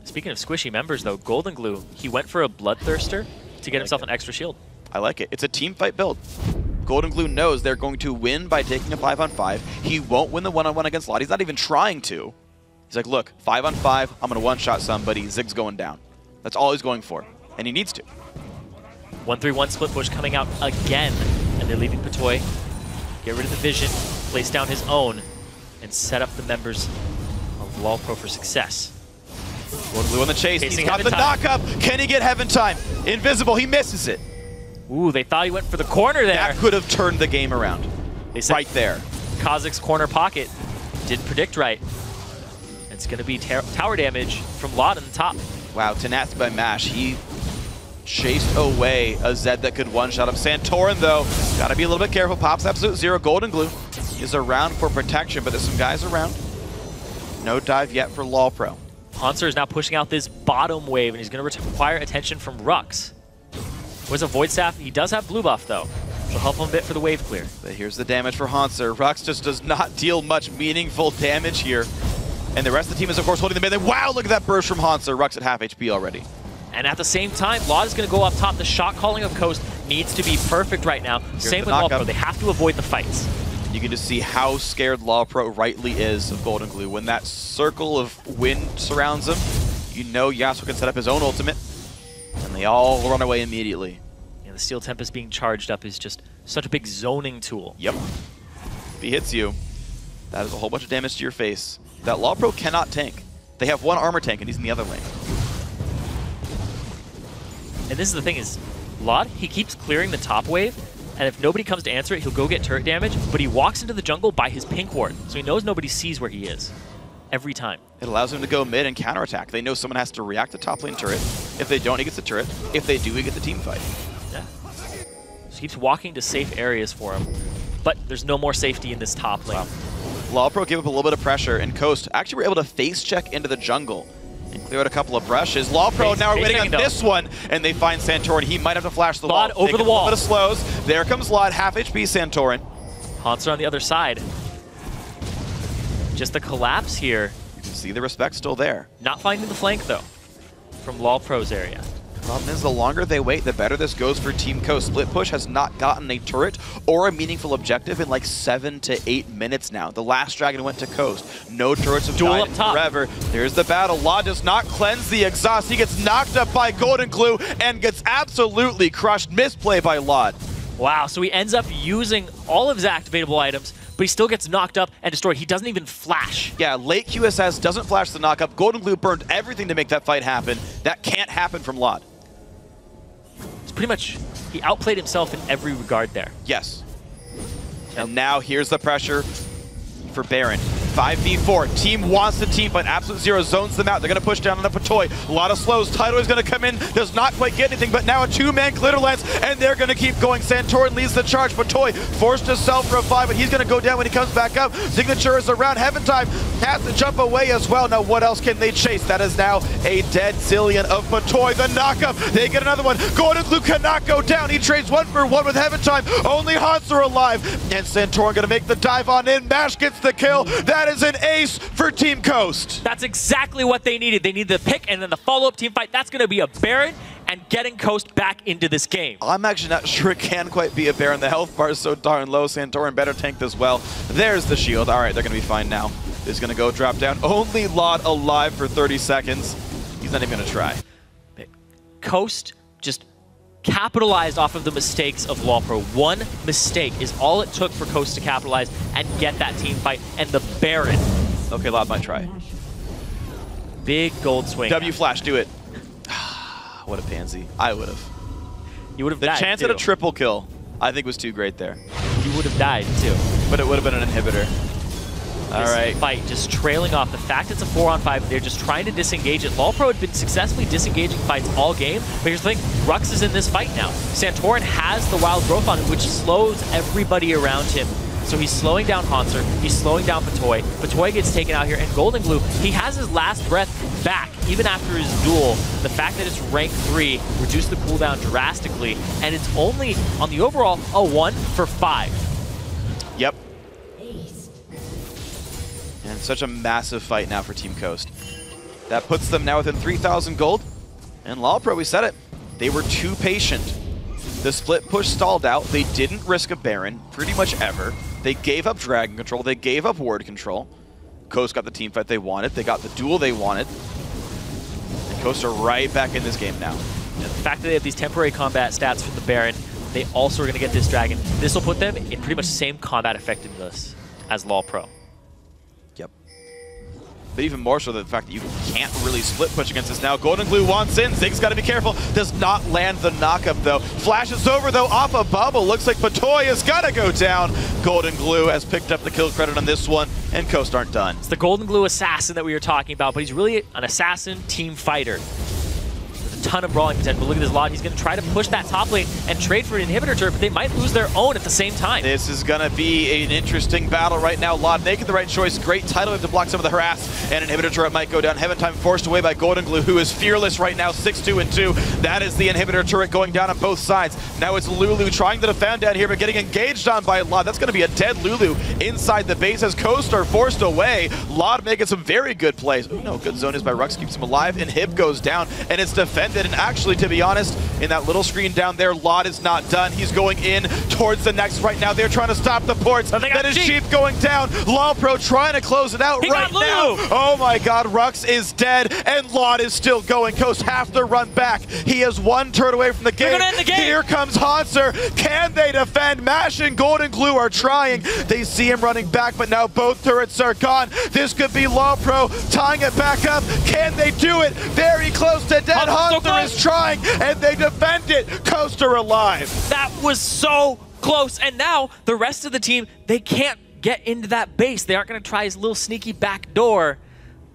Speaking of squishy members, though, Golden Glue, he went for a Bloodthirster to get himself an extra shield. I like it. It's a team fight build. Golden Glue knows they're going to win by taking a 5-on-5. He won't win the 1-on-1 against Lod. He's not even trying to. He's like, look, 5-on-5, I'm going to one-shot somebody. Zig's going down. That's all he's going for, and he needs to. 1-3-1 split push coming out again, and they're leaving Patoy. Get rid of the vision, place down his own, and set up the members of LawPro for success. Golden Glue on the chase. He's got the knock-up. Can he get Heaven Time? Invisible. He misses it. Ooh, they thought he went for the corner there. That could have turned the game around. They said right there. Kha'Zix's corner pocket didn't predict right. It's going to be tower damage from Lod on the top. Wow, tenacity by Mash. He chased away a Zed that could one-shot him. Santorin, though, got to be a little bit careful. Pops Absolute Zero. Golden Glue is around for protection, but there's some guys around. No dive yet for LawPro. Haunter is now pushing out this bottom wave, and he's going to require attention from Rux. Where's a Void Staff? He does have blue buff, though. So help him a bit for the wave clear. But here's the damage for Haunter. Rux just does not deal much meaningful damage here. And the rest of the team is, of course, holding the mid. Wow, look at that burst from Haunter. Rux at half HP already. And at the same time, Lod is going to go up top. The shot calling of Coast needs to be perfect right now. Same with LawPro. They have to avoid the fights. You can just see how scared LawPro rightly is of Golden Glue. When that circle of wind surrounds him, you know Yasuo can set up his own ultimate, and they all run away immediately. Yeah, the Steel Tempest being charged up is just such a big zoning tool. Yep. If he hits you, that is a whole bunch of damage to your face that LawPro cannot tank. They have one armor tank, and he's in the other lane. And this is the thing is, Lod, he keeps clearing the top wave, and if nobody comes to answer it, he'll go get turret damage, but he walks into the jungle by his pink ward, so he knows nobody sees where he is. Every time. It allows him to go mid and counterattack. They know someone has to react to top lane turret. If they don't, he gets the turret. If they do, he gets the team fight. Yeah. So he keeps walking to safe areas for him, but there's no more safety in this top lane. Wow. LawPro gave up a little bit of pressure, and Coast actually were able to face check into the jungle and clear out a couple of brushes. LawPro now are waiting on this one, and they find Santorin. He might have to flash the Lod wall. over the wall. A little bit of slows. There comes Lod, half HP Santorin. Haunter on the other side. Just the collapse here. You can see the respect still there. Not finding the flank, though, from LawPro's area. Problem is, the longer they wait, the better this goes for Team Coast. Split Push has not gotten a turret or a meaningful objective in like 7 to 8 minutes now. The last Dragon went to Coast. No turrets have died in forever. There's the battle. Lod does not cleanse the exhaust. He gets knocked up by Golden Glue and gets absolutely crushed. Misplay by Lod. Wow, so he ends up using all of his activatable items, but he still gets knocked up and destroyed. He doesn't even flash. Yeah, late QSS doesn't flash the knockup. Golden Glue burned everything to make that fight happen. That can't happen from Lod. It's pretty much, he outplayed himself in every regard there. Yes. And now here's the pressure for Baron. 5v4. Team wants the team, but Absolute Zero zones them out. They're going to push down on the Patoy. A lot of slows. Tidal is going to come in. Does not quite get anything, but now a two-man glitter lance, and they're going to keep going. Santorin leads the charge. Patoy forced to self-revive, but he's going to go down when he comes back up. Signature is around. Heaven Time has to jump away as well. Now, what else can they chase? That is now a dead Zillion of Patoy. The knockup. They get another one. Golden Glue cannot go down. He trades 1-for-1 with Heaven Time. Only Hans are alive. And Santorin going to make the dive on in. Mash gets the kill. That is an ace for Team Coast. That's exactly what they needed. They needed the pick and then the follow-up team fight. That's going to be a Baron and getting Coast back into this game. I'm actually not sure it can quite be a Baron. The health bar is so darn low. Santorin better tanked as well. There's the shield. All right, they're going to be fine now. This is going to go drop down. Only Lod alive for 30 seconds. He's not even going to try. Coast just capitalized off of the mistakes of LawPro. One mistake is all it took for Coast to capitalize and get that team fight. And the Baron. Okay, Lod might try. Big gold swing. W flash, do it. What a pansy. I would have. You would have died. The chance too. at a triple kill, I think, was too great there. You would have died too. But it would have been an inhibitor. All right. Fight just trailing off. The fact it's a 4-on-5, they're just trying to disengage it. LawPro had been successfully disengaging fights all game, but here's the thing, Rux is in this fight now. Santorin has the wild growth on him, which slows everybody around him. So he's slowing down Hanser, he's slowing down Patoy. Patoy gets taken out here, and Golden Glue, he has his last breath back, even after his duel. The fact that it's rank 3 reduced the cooldown drastically, and it's only, on the overall, a 1-for-5. Yep. And such a massive fight now for Team Coast. That puts them now within 3,000 gold. And LawPro, we said it, they were too patient. The split push stalled out. They didn't risk a Baron pretty much ever. They gave up Dragon Control. They gave up Ward Control. Coast got the team fight they wanted. They got the duel they wanted. And Coast are right back in this game now. And the fact that they have these temporary combat stats for the Baron, they also are going to get this Dragon. This will put them in pretty much the same combat effectiveness as LawPro. Yep. But even more so the fact that you can't really split push against this now. Golden Glue wants in. Zig's got to be careful. Does not land the knockup, though. Flashes over, though, off a bubble. Looks like Patoy has got to go down. Golden Glue has picked up the kill credit on this one, and Coast aren't done. It's the Golden Glue assassin that we were talking about, but he's really an assassin team fighter. There's a ton of brawling potential. But look at this Lod. He's going to try to push that top lane and trade for an inhibitor turret, but they might lose their own at the same time. This is going to be an interesting battle right now. Lod making the right choice. Great tidal wave to block some of the harass, and inhibitor turret might go down. Heaven Time forced away by Golden Glue, who is fearless right now, 6-2-2. That is the inhibitor turret going down on both sides. Now it's Lulu trying to defend down here, but getting engaged on by Lod. That's going to be a dead Lulu inside the base as Coast are forced away. Lod making some very good plays. Ooh, no, good zone is by Rux, keeps him alive, and Hib goes down, and it's defended. And actually, to be honest, in that little screen down there, Lod is not done. He's going in towards the next right now. They're trying to stop the ports. That is Sheep going down. LawPro trying to close it out right now. Oh my god, Rux is dead, and Lod is still going. Coast have to run back. He is one turret away from the game. They're gonna end the game. Here comes Hanser. Can they defend? Mash and Golden Glue are trying. They see him running back, but now both turrets are gone. This could be LawPro tying it back up. Can they do it? Very close to dead. Hanser is trying, and they defend it. Coast are alive. That was so close, and now the rest of the team, they can't get into that base. They aren't going to try his little sneaky back door,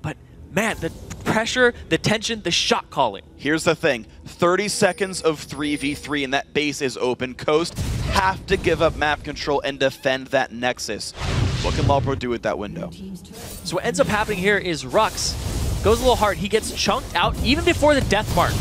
but man, the pressure, the tension, the shot calling. Here's the thing, 30 seconds of 3v3 and that base is open. Coast have to give up map control and defend that Nexus. What can LawPro do with that window? So what ends up happening here is Rux goes a little hard. He gets chunked out even before the death mark,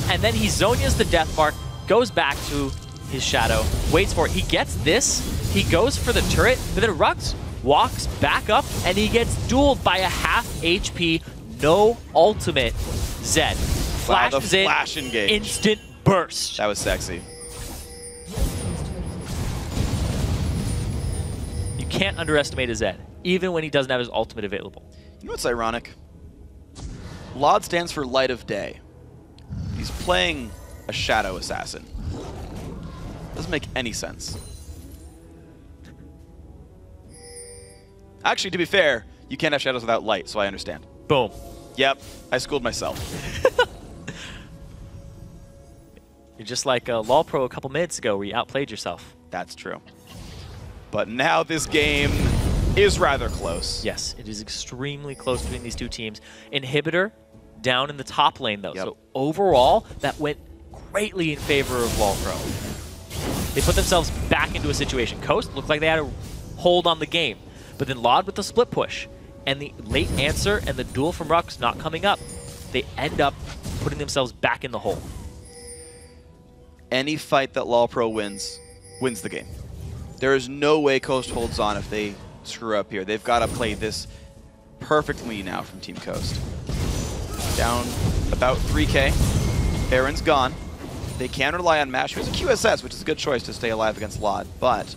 and then he Zonias the death mark, goes back to his shadow, waits for it. He gets this, he goes for the turret, but then Rux walks back up and he gets dueled by a half HP, no ultimate Zed. Flashes in, flash engage. Instant burst. That was sexy. You can't underestimate a Zed, even when he doesn't have his ultimate available. You know what's ironic? Lod stands for Light of Day. He's playing a Shadow Assassin. Doesn't make any sense. Actually, to be fair, you can't have shadows without light, so I understand. Boom. Yep, I schooled myself. You're just like LOL Pro a couple minutes ago where you outplayed yourself. That's true. But now this game is rather close. Yes, it is extremely close between these two teams. Inhibitor down in the top lane, though. Yep. So overall, that went greatly in favor of LOL Pro. They put themselves back into a situation. Coast looked like they had a hold on the game. But then LOD with the split push and the late answer and the duel from Rux not coming up, they end up putting themselves back in the hole. Any fight that LOL Pro wins the game. There is no way Coast holds on if they screw up here. They've got to play this perfectly now from Team Coast. Down about 3K. Baron's gone. They can rely on Mash, who's a QSS, which is a good choice to stay alive against LOD, but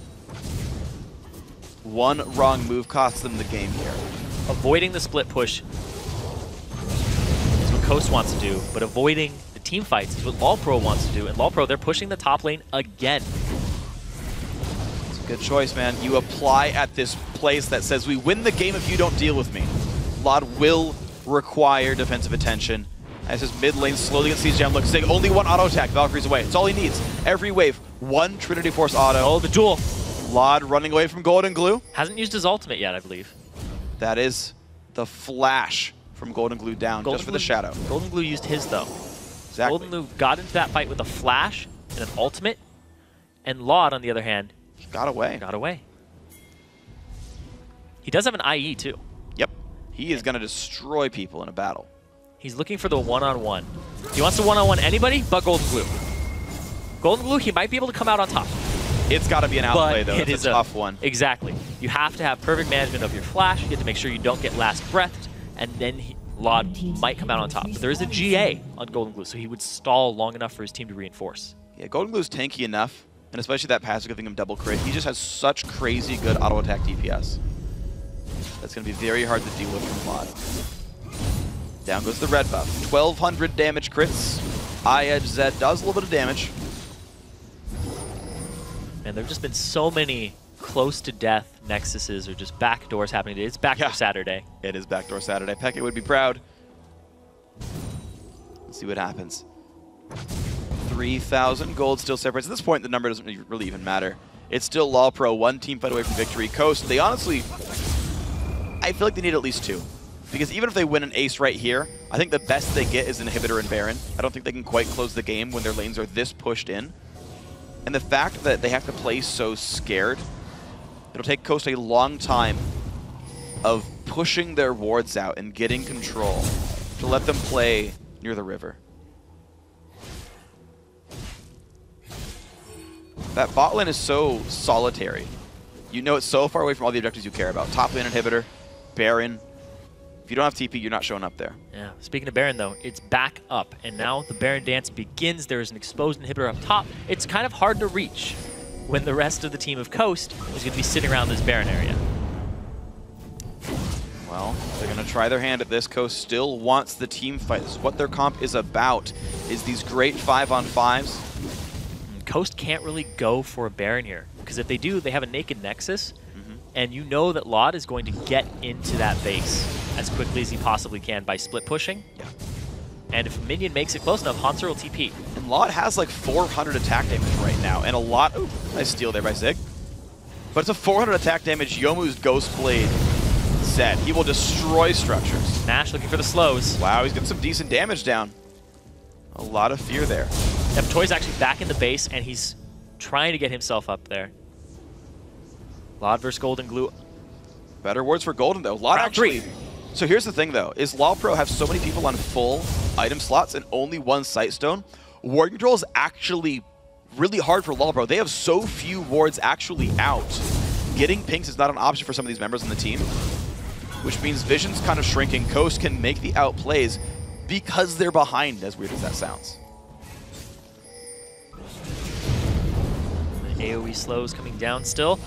one wrong move costs them the game here. Avoiding the split push is what Coast wants to do, but avoiding the team fights is what LOL Pro wants to do. And LOL Pro, they're pushing the top lane again. It's a good choice, man. You apply at this place that says, we win the game if you don't deal with me. LOD will require defensive attention. As his mid lane slowly gets siege down, look, saying only one auto attack. Valkyrie's away. It's all he needs. Every wave, one Trinity Force auto. Oh, the duel. LOD running away from Golden Glue. Hasn't used his ultimate yet, I believe. That is the flash from Golden Glue down, just for the shadow. Golden Glue used his, though. Exactly. Golden Glue got into that fight with a flash and an ultimate, and LOD, on the other hand, got away. Got away. He does have an IE, too. Yep. He is going to destroy people in a battle. He's looking for the one-on-one. He wants to one-on-one anybody but Golden Glue. Golden Glue, he might be able to come out on top. It's got to be an outplay, though. It It's a tough one. Exactly. You have to have perfect management of your flash. You have to make sure you don't get last breathed, and then LOD might come out on top. But there is a GA on Golden Glue, so he would stall long enough for his team to reinforce. Yeah, Golden Glue's tanky enough, and especially that passive giving him double crit. He just has such crazy good auto attack DPS. That's going to be very hard to deal with from LOD. Down goes the red buff. 1,200 damage crits. Eye-Edge Zed does a little bit of damage. And there have just been so many close-to-death Nexuses or just backdoors happening today. It's Backdoor Saturday. It is Backdoor Saturday. Peke would be proud. Let's see what happens. 3,000 gold still separates. At this point, the number doesn't really even matter. It's still LOL Pro, one team fight away from victory. Coast, they honestly, I feel like they need at least two. Because even if they win an ace right here, I think the best they get is an Inhibitor and Baron. I don't think they can quite close the game when their lanes are this pushed in. And the fact that they have to play so scared, it'll take Coast a long time of pushing their wards out and getting control to let them play near the river. That bot lane is so solitary. You know it's so far away from all the objectives you care about. Top lane Inhibitor, Baron. If you don't have TP, you're not showing up there. Yeah. Speaking of Baron, though, it's back up. And now the Baron dance begins. There is an exposed Inhibitor up top. It's kind of hard to reach when the rest of the team of Coast is going to be sitting around this Baron area. Well, they're going to try their hand at this. Coast still wants the team fight. This is what their comp is about, is these great 5-on-5s. Coast can't really go for a Baron here, because if they do, they have a naked Nexus, and you know that LOD is going to get into that base as quickly as he possibly can by split pushing. Yeah. And if a minion makes it close enough, Hanser will TP. And LOD has like 400 attack damage right now, and a lot. Ooh, nice steal there by Zig. But it's a 400 attack damage Youmuu's Ghost Blade set. He will destroy structures. Nash looking for the slows. Wow, he's getting some decent damage down. A lot of fear there. Yep, Toy's actually back in the base, and he's trying to get himself up there. LOD versus Golden Glue. Better words for Golden, though. LOD actually. So here's the thing, though, is LOL Pro have so many people on full item slots and only one Sightstone. Ward control is actually really hard for LOL Pro. They have so few wards actually out. Getting pinks is not an option for some of these members on the team, which means Vision's kind of shrinking. Coast can make the outplays because they're behind, as weird as that sounds. AoE slows coming down still.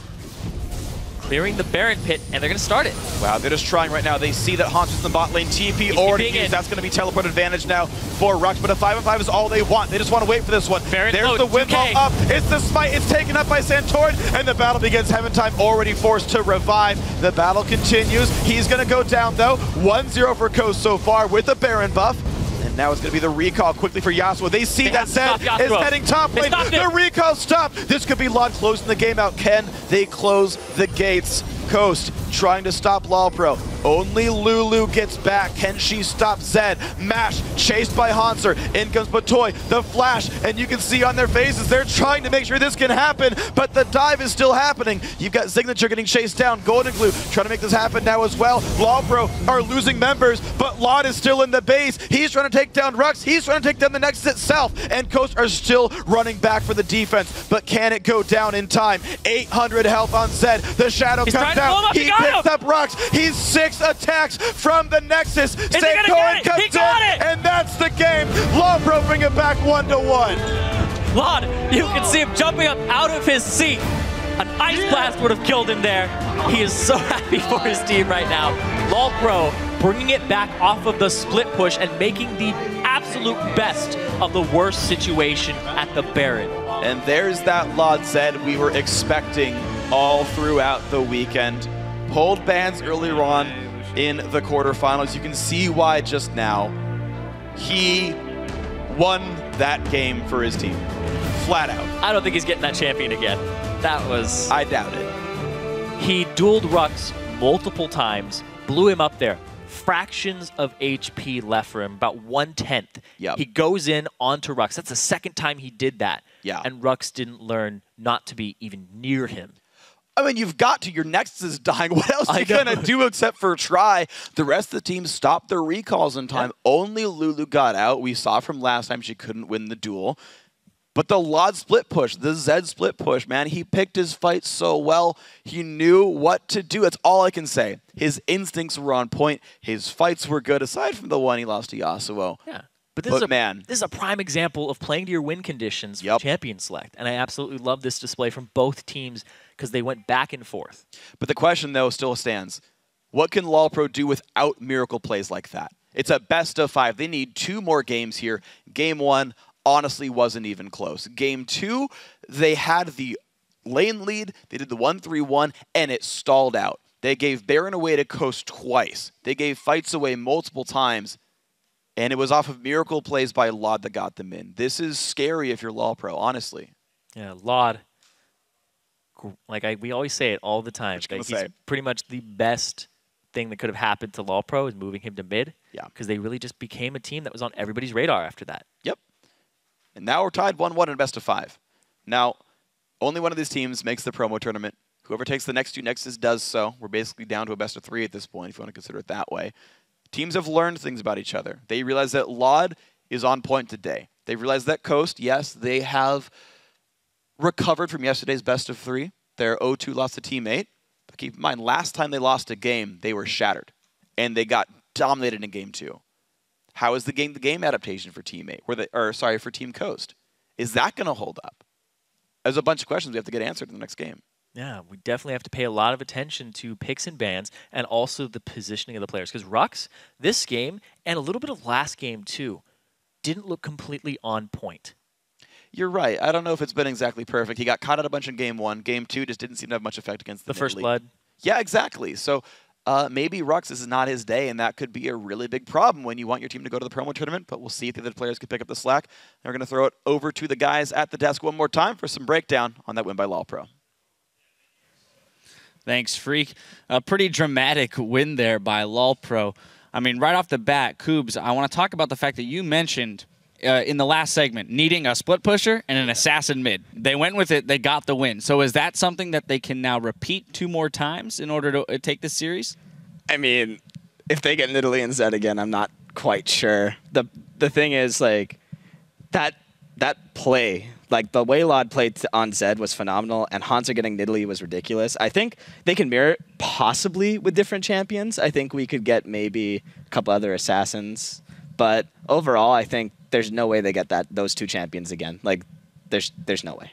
clearing the Baron pit, and they're going to start it. Wow, they're just trying right now. They see that Haunter's in the bot lane. TP already used. That's going to be teleport advantage now for Rux, but a 5-on-5 is all they want. They just want to wait for this one. Baron There's the windfall up. It's the smite. It's taken up by Santorin, and the battle begins. Heaven Time already forced to revive. The battle continues. He's going to go down, though. 1-0 for Coast so far with a Baron buff. And now it's going to be the recall quickly for Yasuo. They see that Zed is heading top lane. The recall stopped. This could be Lod closing the game out. Can they close the gates? Coast trying to stop Lawpro. Only Lulu gets back. Can she stop Zed? Mash chased by Hanser. In comes Batoy. The flash, and you can see on their faces they're trying to make sure this can happen, but the dive is still happening. You've got Signature getting chased down. Golden Glue trying to make this happen now as well. Lawpro are losing members, but Lod is still in the base. He's trying to take down Rux. He's trying to take down the Nexus itself, and Coast are still running back for the defense, but can it go down in time? 800 health on Zed. The Shadow comes out. He picks up Rux. He's 6 attacks from the Nexus. Santorin comes in, and that's the game. Lawpro bring it back 1-1. Lod, you can see him jumping up out of his seat. An Ice Blast would have killed him there. He is so happy for his team right now. Lawpro bringing it back off of the split push and making the absolute best of the worst situation at the Baron. And there's that Lod Zed we were expecting all throughout the weekend. Pulled bans earlier on in the quarterfinals. You can see why just now. He won that game for his team. Flat out. I don't think he's getting that champion again. That was... I doubt it. He dueled Rux multiple times, blew him up there. Fractions of HP left for him, about 1/10. Yep. He goes in onto Rux. That's the second time he did that. Yeah. And Rux didn't learn not to be even near him. I mean, you've got to. Your Nexus is dying. What else are you going to do except for try? The rest of the team stopped their recalls in time. Yeah. Only Lulu got out. We saw from last time she couldn't win the duel. But the Lod split push, the Zed split push, man, he picked his fight so well. He knew what to do. That's all I can say. His instincts were on point. His fights were good, aside from the one he lost to Yasuo. Yeah. But this is a prime example of playing to your win conditions for champion select. And I absolutely love this display from both teams because they went back and forth. But the question, though, still stands. What can Lawpro do without miracle plays like that? It's a best of 5. They need 2 more games here. Game 1 honestly wasn't even close. Game 2, they had the lane lead. They did the 1-3-1, and it stalled out. They gave Baron away to Coast twice. They gave fights away multiple times. And it was off of miracle plays by Lod that got them in. This is scary if you're Lawpro, honestly. Yeah, Lod, like we always say it all the time. Like he's pretty much the best thing that could have happened to Lawpro is moving him to mid. Yeah. Because they really just became a team that was on everybody's radar after that. Yep. And now we're tied 1-1 in a best of 5. Now, only one of these teams makes the promo tournament. Whoever takes the next 2 Nexus does so. We're basically down to a best of 3 at this point, if you want to consider it that way. Teams have learned things about each other. They realize that Lod is on point today. They realize that Coast, yes, they have recovered from yesterday's best of 3. Their 0-2 loss to teammate. But keep in mind, last time they lost a game, they were shattered. And they got dominated in game 2. How is the game adaptation for teammate? For Team Coast? Is that going to hold up? There's a bunch of questions we have to get answered in the next game. Yeah, we definitely have to pay a lot of attention to picks and bans and also the positioning of the players. Because Rux, this game, and a little bit of last game too, didn't look completely on point. You're right. I don't know if it's been exactly perfect. He got caught out a bunch in game 1. Game 2 just didn't seem to have much effect against the first blood. Yeah, exactly. So maybe Rux, this is not his day, and that could be a really big problem when you want your team to go to the promo tournament, but we'll see if the other players can pick up the slack. And we're going to throw it over to the guys at the desk one more time for some breakdown on that win by Lawpro. Thanks, Freak. A pretty dramatic win there by Lawpro. I mean, right off the bat, Koobs, I want to talk about the fact that you mentioned in the last segment needing a split pusher and an assassin mid. They went with it. They got the win. So is that something that they can now repeat 2 more times in order to take this series? I mean, if they get Nidalee and Zed again, I'm not quite sure. The thing is, like, that play, like the way Lod played on Zed was phenomenal, and Hanser getting Nidalee was ridiculous. I think they can mirror it possibly with different champions. I think we could get maybe a couple other assassins, but overall, I think there's no way they get those 2 champions again. Like, there's no way.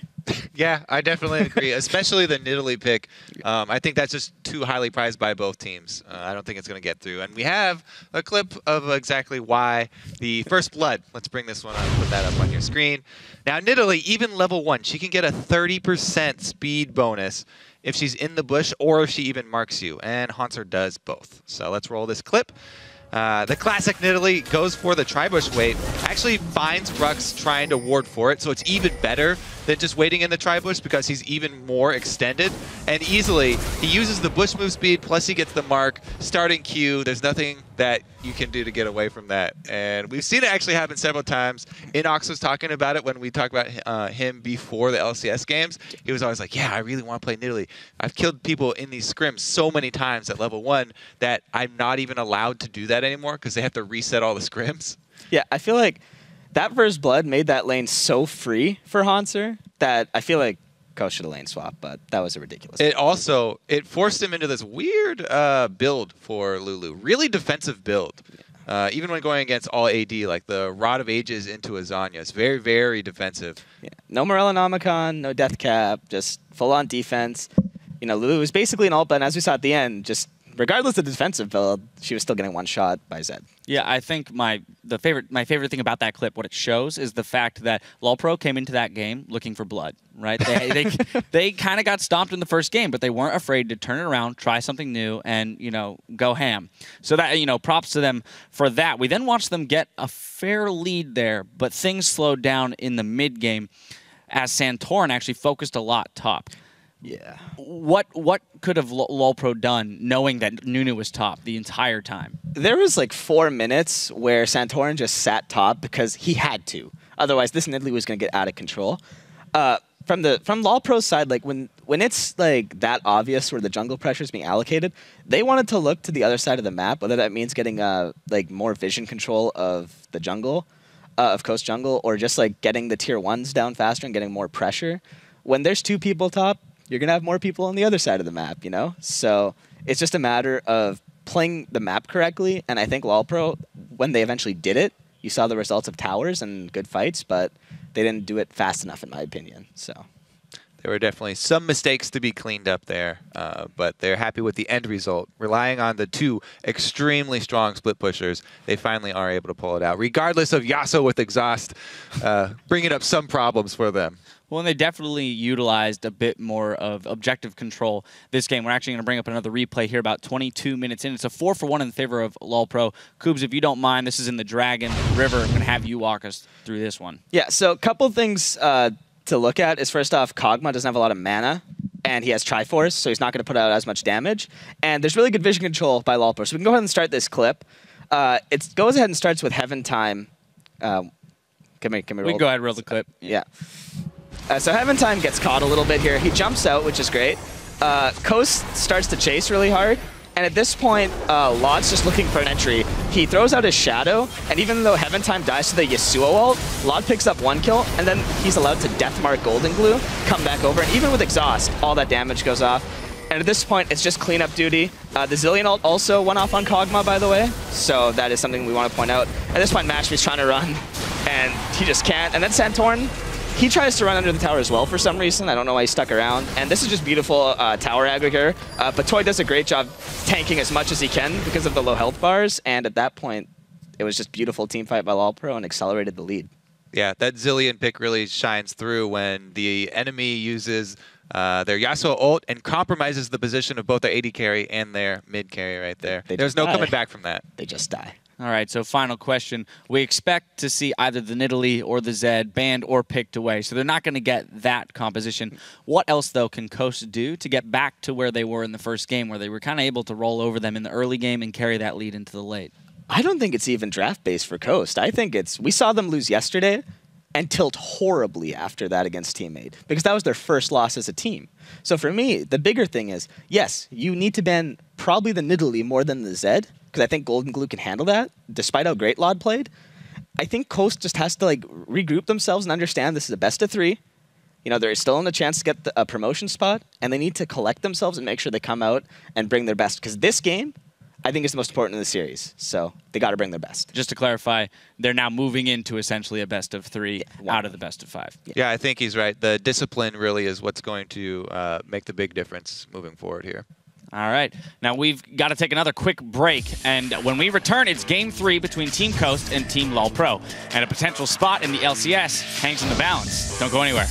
Yeah, I definitely agree, especially the Nidalee pick. I think that's just too highly prized by both teams. I don't think it's going to get through. And we have a clip of exactly why the First Blood. Let's bring this one up, put that up on your screen. Now, Nidalee, even level 1, she can get a 30% speed bonus if she's in the bush or if she even marks you. And Haunter does both. So let's roll this clip. The classic Nidalee goes for the Tribush wait, actually finds Rux trying to ward for it, so it's even better than just waiting in the Tribush because he's even more extended. And easily, he uses the bush move speed, plus he gets the mark, starting Q. There's nothing that you can do to get away from that. And we've seen it actually happen several times. Inox was talking about it when we talked about him before the LCS games. He was always like, yeah, I really want to play Nidalee. I've killed people in these scrims so many times at level 1 that I'm not even allowed to do that anymore because they have to reset all the scrims. Yeah, I feel like that First Blood made that lane so free for Haunter that I feel like Coach should have lane swap, but that was a ridiculous. It forced him into this weird build for Lulu. Really defensive build. Even when going against all AD, like the Rod of Ages into a Zanya. It's very, very defensive. Yeah. No Morellonomicon, no death cap, just full-on defense. You know, Lulu was basically an ult, but as we saw at the end, just regardless of the defensive build, she was still getting one shot by Zed. Yeah, I think my favorite thing about that clip, what it shows, is the fact that LOLPro came into that game looking for blood, right? They kind of got stomped in the first game, but they weren't afraid to turn it around, try something new, and, you know, go ham. So that, you know, props to them for that. We then watched them get a fair lead there, but things slowed down in the mid game as Santorin actually focused a lot top. Yeah. What could have LOLPro done knowing that Nunu was top the entire time? There was like 4 minutes where Santorin just sat top because he had to. Otherwise, this Nidalee was going to get out of control. From LOLPro's side, like when it's like that obvious where the jungle pressure is being allocated, they wanted to look to the other side of the map, whether that means getting like more vision control of the jungle, of Coast jungle, or just like getting the tier 1s down faster and getting more pressure. When there's 2 people top, you're going to have more people on the other side of the map, you know? So it's just a matter of playing the map correctly, and I think LOLPro, when they eventually did it, you saw the results of towers and good fights, but they didn't do it fast enough, in my opinion. So There were definitely some mistakes to be cleaned up there, but they're happy with the end result. Relying on the 2 extremely strong split pushers, they finally are able to pull it out, regardless of Yasuo with exhaust, bringing up some problems for them. Well, and they definitely utilized a bit more of objective control this game. We're actually going to bring up another replay here about 22 minutes in. It's a 4-for-1 in favor of LOLPro. Koobs, if you don't mind, this is in the Dragon River. I'm going to have you walk us through this one. yeah, so a couple things to look at is, first off, Kog'Maw doesn't have a lot of mana, and he has Triforce, so he's not going to put out as much damage. And there's really good vision control by LOLPro. So we can go ahead and start this clip. It goes ahead and starts with Heaven Time. Can we We can go ahead and roll the clip. Yeah. So Heaven Time gets caught a little bit here. He jumps out, which is great. Coast starts to chase really hard. And at this point, Lod's just looking for an entry. He throws out his Shadow, and even though Heaven Time dies to the Yasuo ult, Lod picks up 1 kill, and then he's allowed to Deathmark Golden Glue, come back over, and even with Exhaust, all that damage goes off. And at this point, it's just cleanup duty. The Zillion ult also went off on Kog'Maw, by the way, so that is something we want to point out. At this point, Mashby's trying to run, and he just can't. And then Santorin, he tries to run under the tower as well for some reason. I don't know why he stuck around. And this is just beautiful tower aggro here. But Toy does a great job tanking as much as he can because of the low health bars. And at that point, it was just beautiful team fight by LOLPro and accelerated the lead. Yeah, that Zillion pick really shines through when the enemy uses their Yasuo ult and compromises the position of both their AD carry and their mid carry right there. There's no coming back from that. They just die. All right, so final question. We expect to see either the Nidalee or the Zed banned or picked away, so they're not going to get that composition. What else, though, can Coast do to get back to where they were in the first game, where they were kind of able to roll over them in the early game and carry that lead into the late? I don't think it's even draft-based for Coast. I think it's... We saw them lose yesterday and tilt horribly after that against Teammate, because that was their first loss as a team. So for me, the bigger thing is, yes, you need to ban probably the Nidalee more than the Zed, because I think Golden Glue can handle that, despite how great Lod played. I think Coast just has to like regroup themselves and understand this is a best of 3. You know, they're still in a chance to get a promotion spot, and they need to collect themselves and make sure they come out and bring their best. Because this game, I think it's the most important in the series. So they got to bring their best. Just to clarify, they're now moving into essentially a best of 3 out of the best of 5. Yeah, I think he's right. The discipline really is what's going to make the big difference moving forward here. All right. Now we've got to take another quick break, and when we return, it's Game 3 between Team Coast and Team LOL Pro, and a potential spot in the LCS hangs in the balance. Don't go anywhere.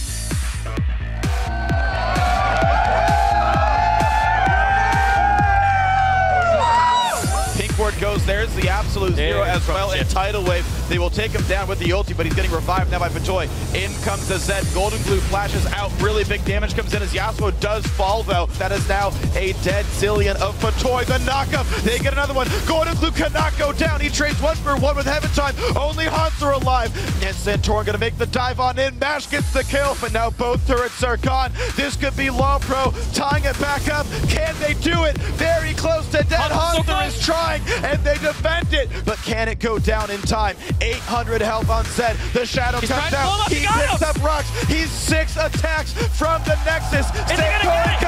Pinkboard goes. There's the absolute zero as well. And Tidal Wave, they will take him down with the ulti, but he's getting revived now by Patoy. In comes the Zed. Golden Glue flashes out. Really big damage comes in as Yasuo does fall, though. That is now a dead Zillion of Patoy. The knockup. They get another one. Golden Glue cannot go down. He trades 1-for-1 with Heaven Time. Only Hans are alive. And Santorin going to make the dive on in. Mash gets the kill, but now both turrets are gone. This could be LOL Pro tying it back up. Can they do it? Very close to dead. Hunter is trying, and they defend it, but can it go down in time? 800 health on Zed. The shadow comes out. He picks up rocks. He's 6 attacks from the Nexus. Santorin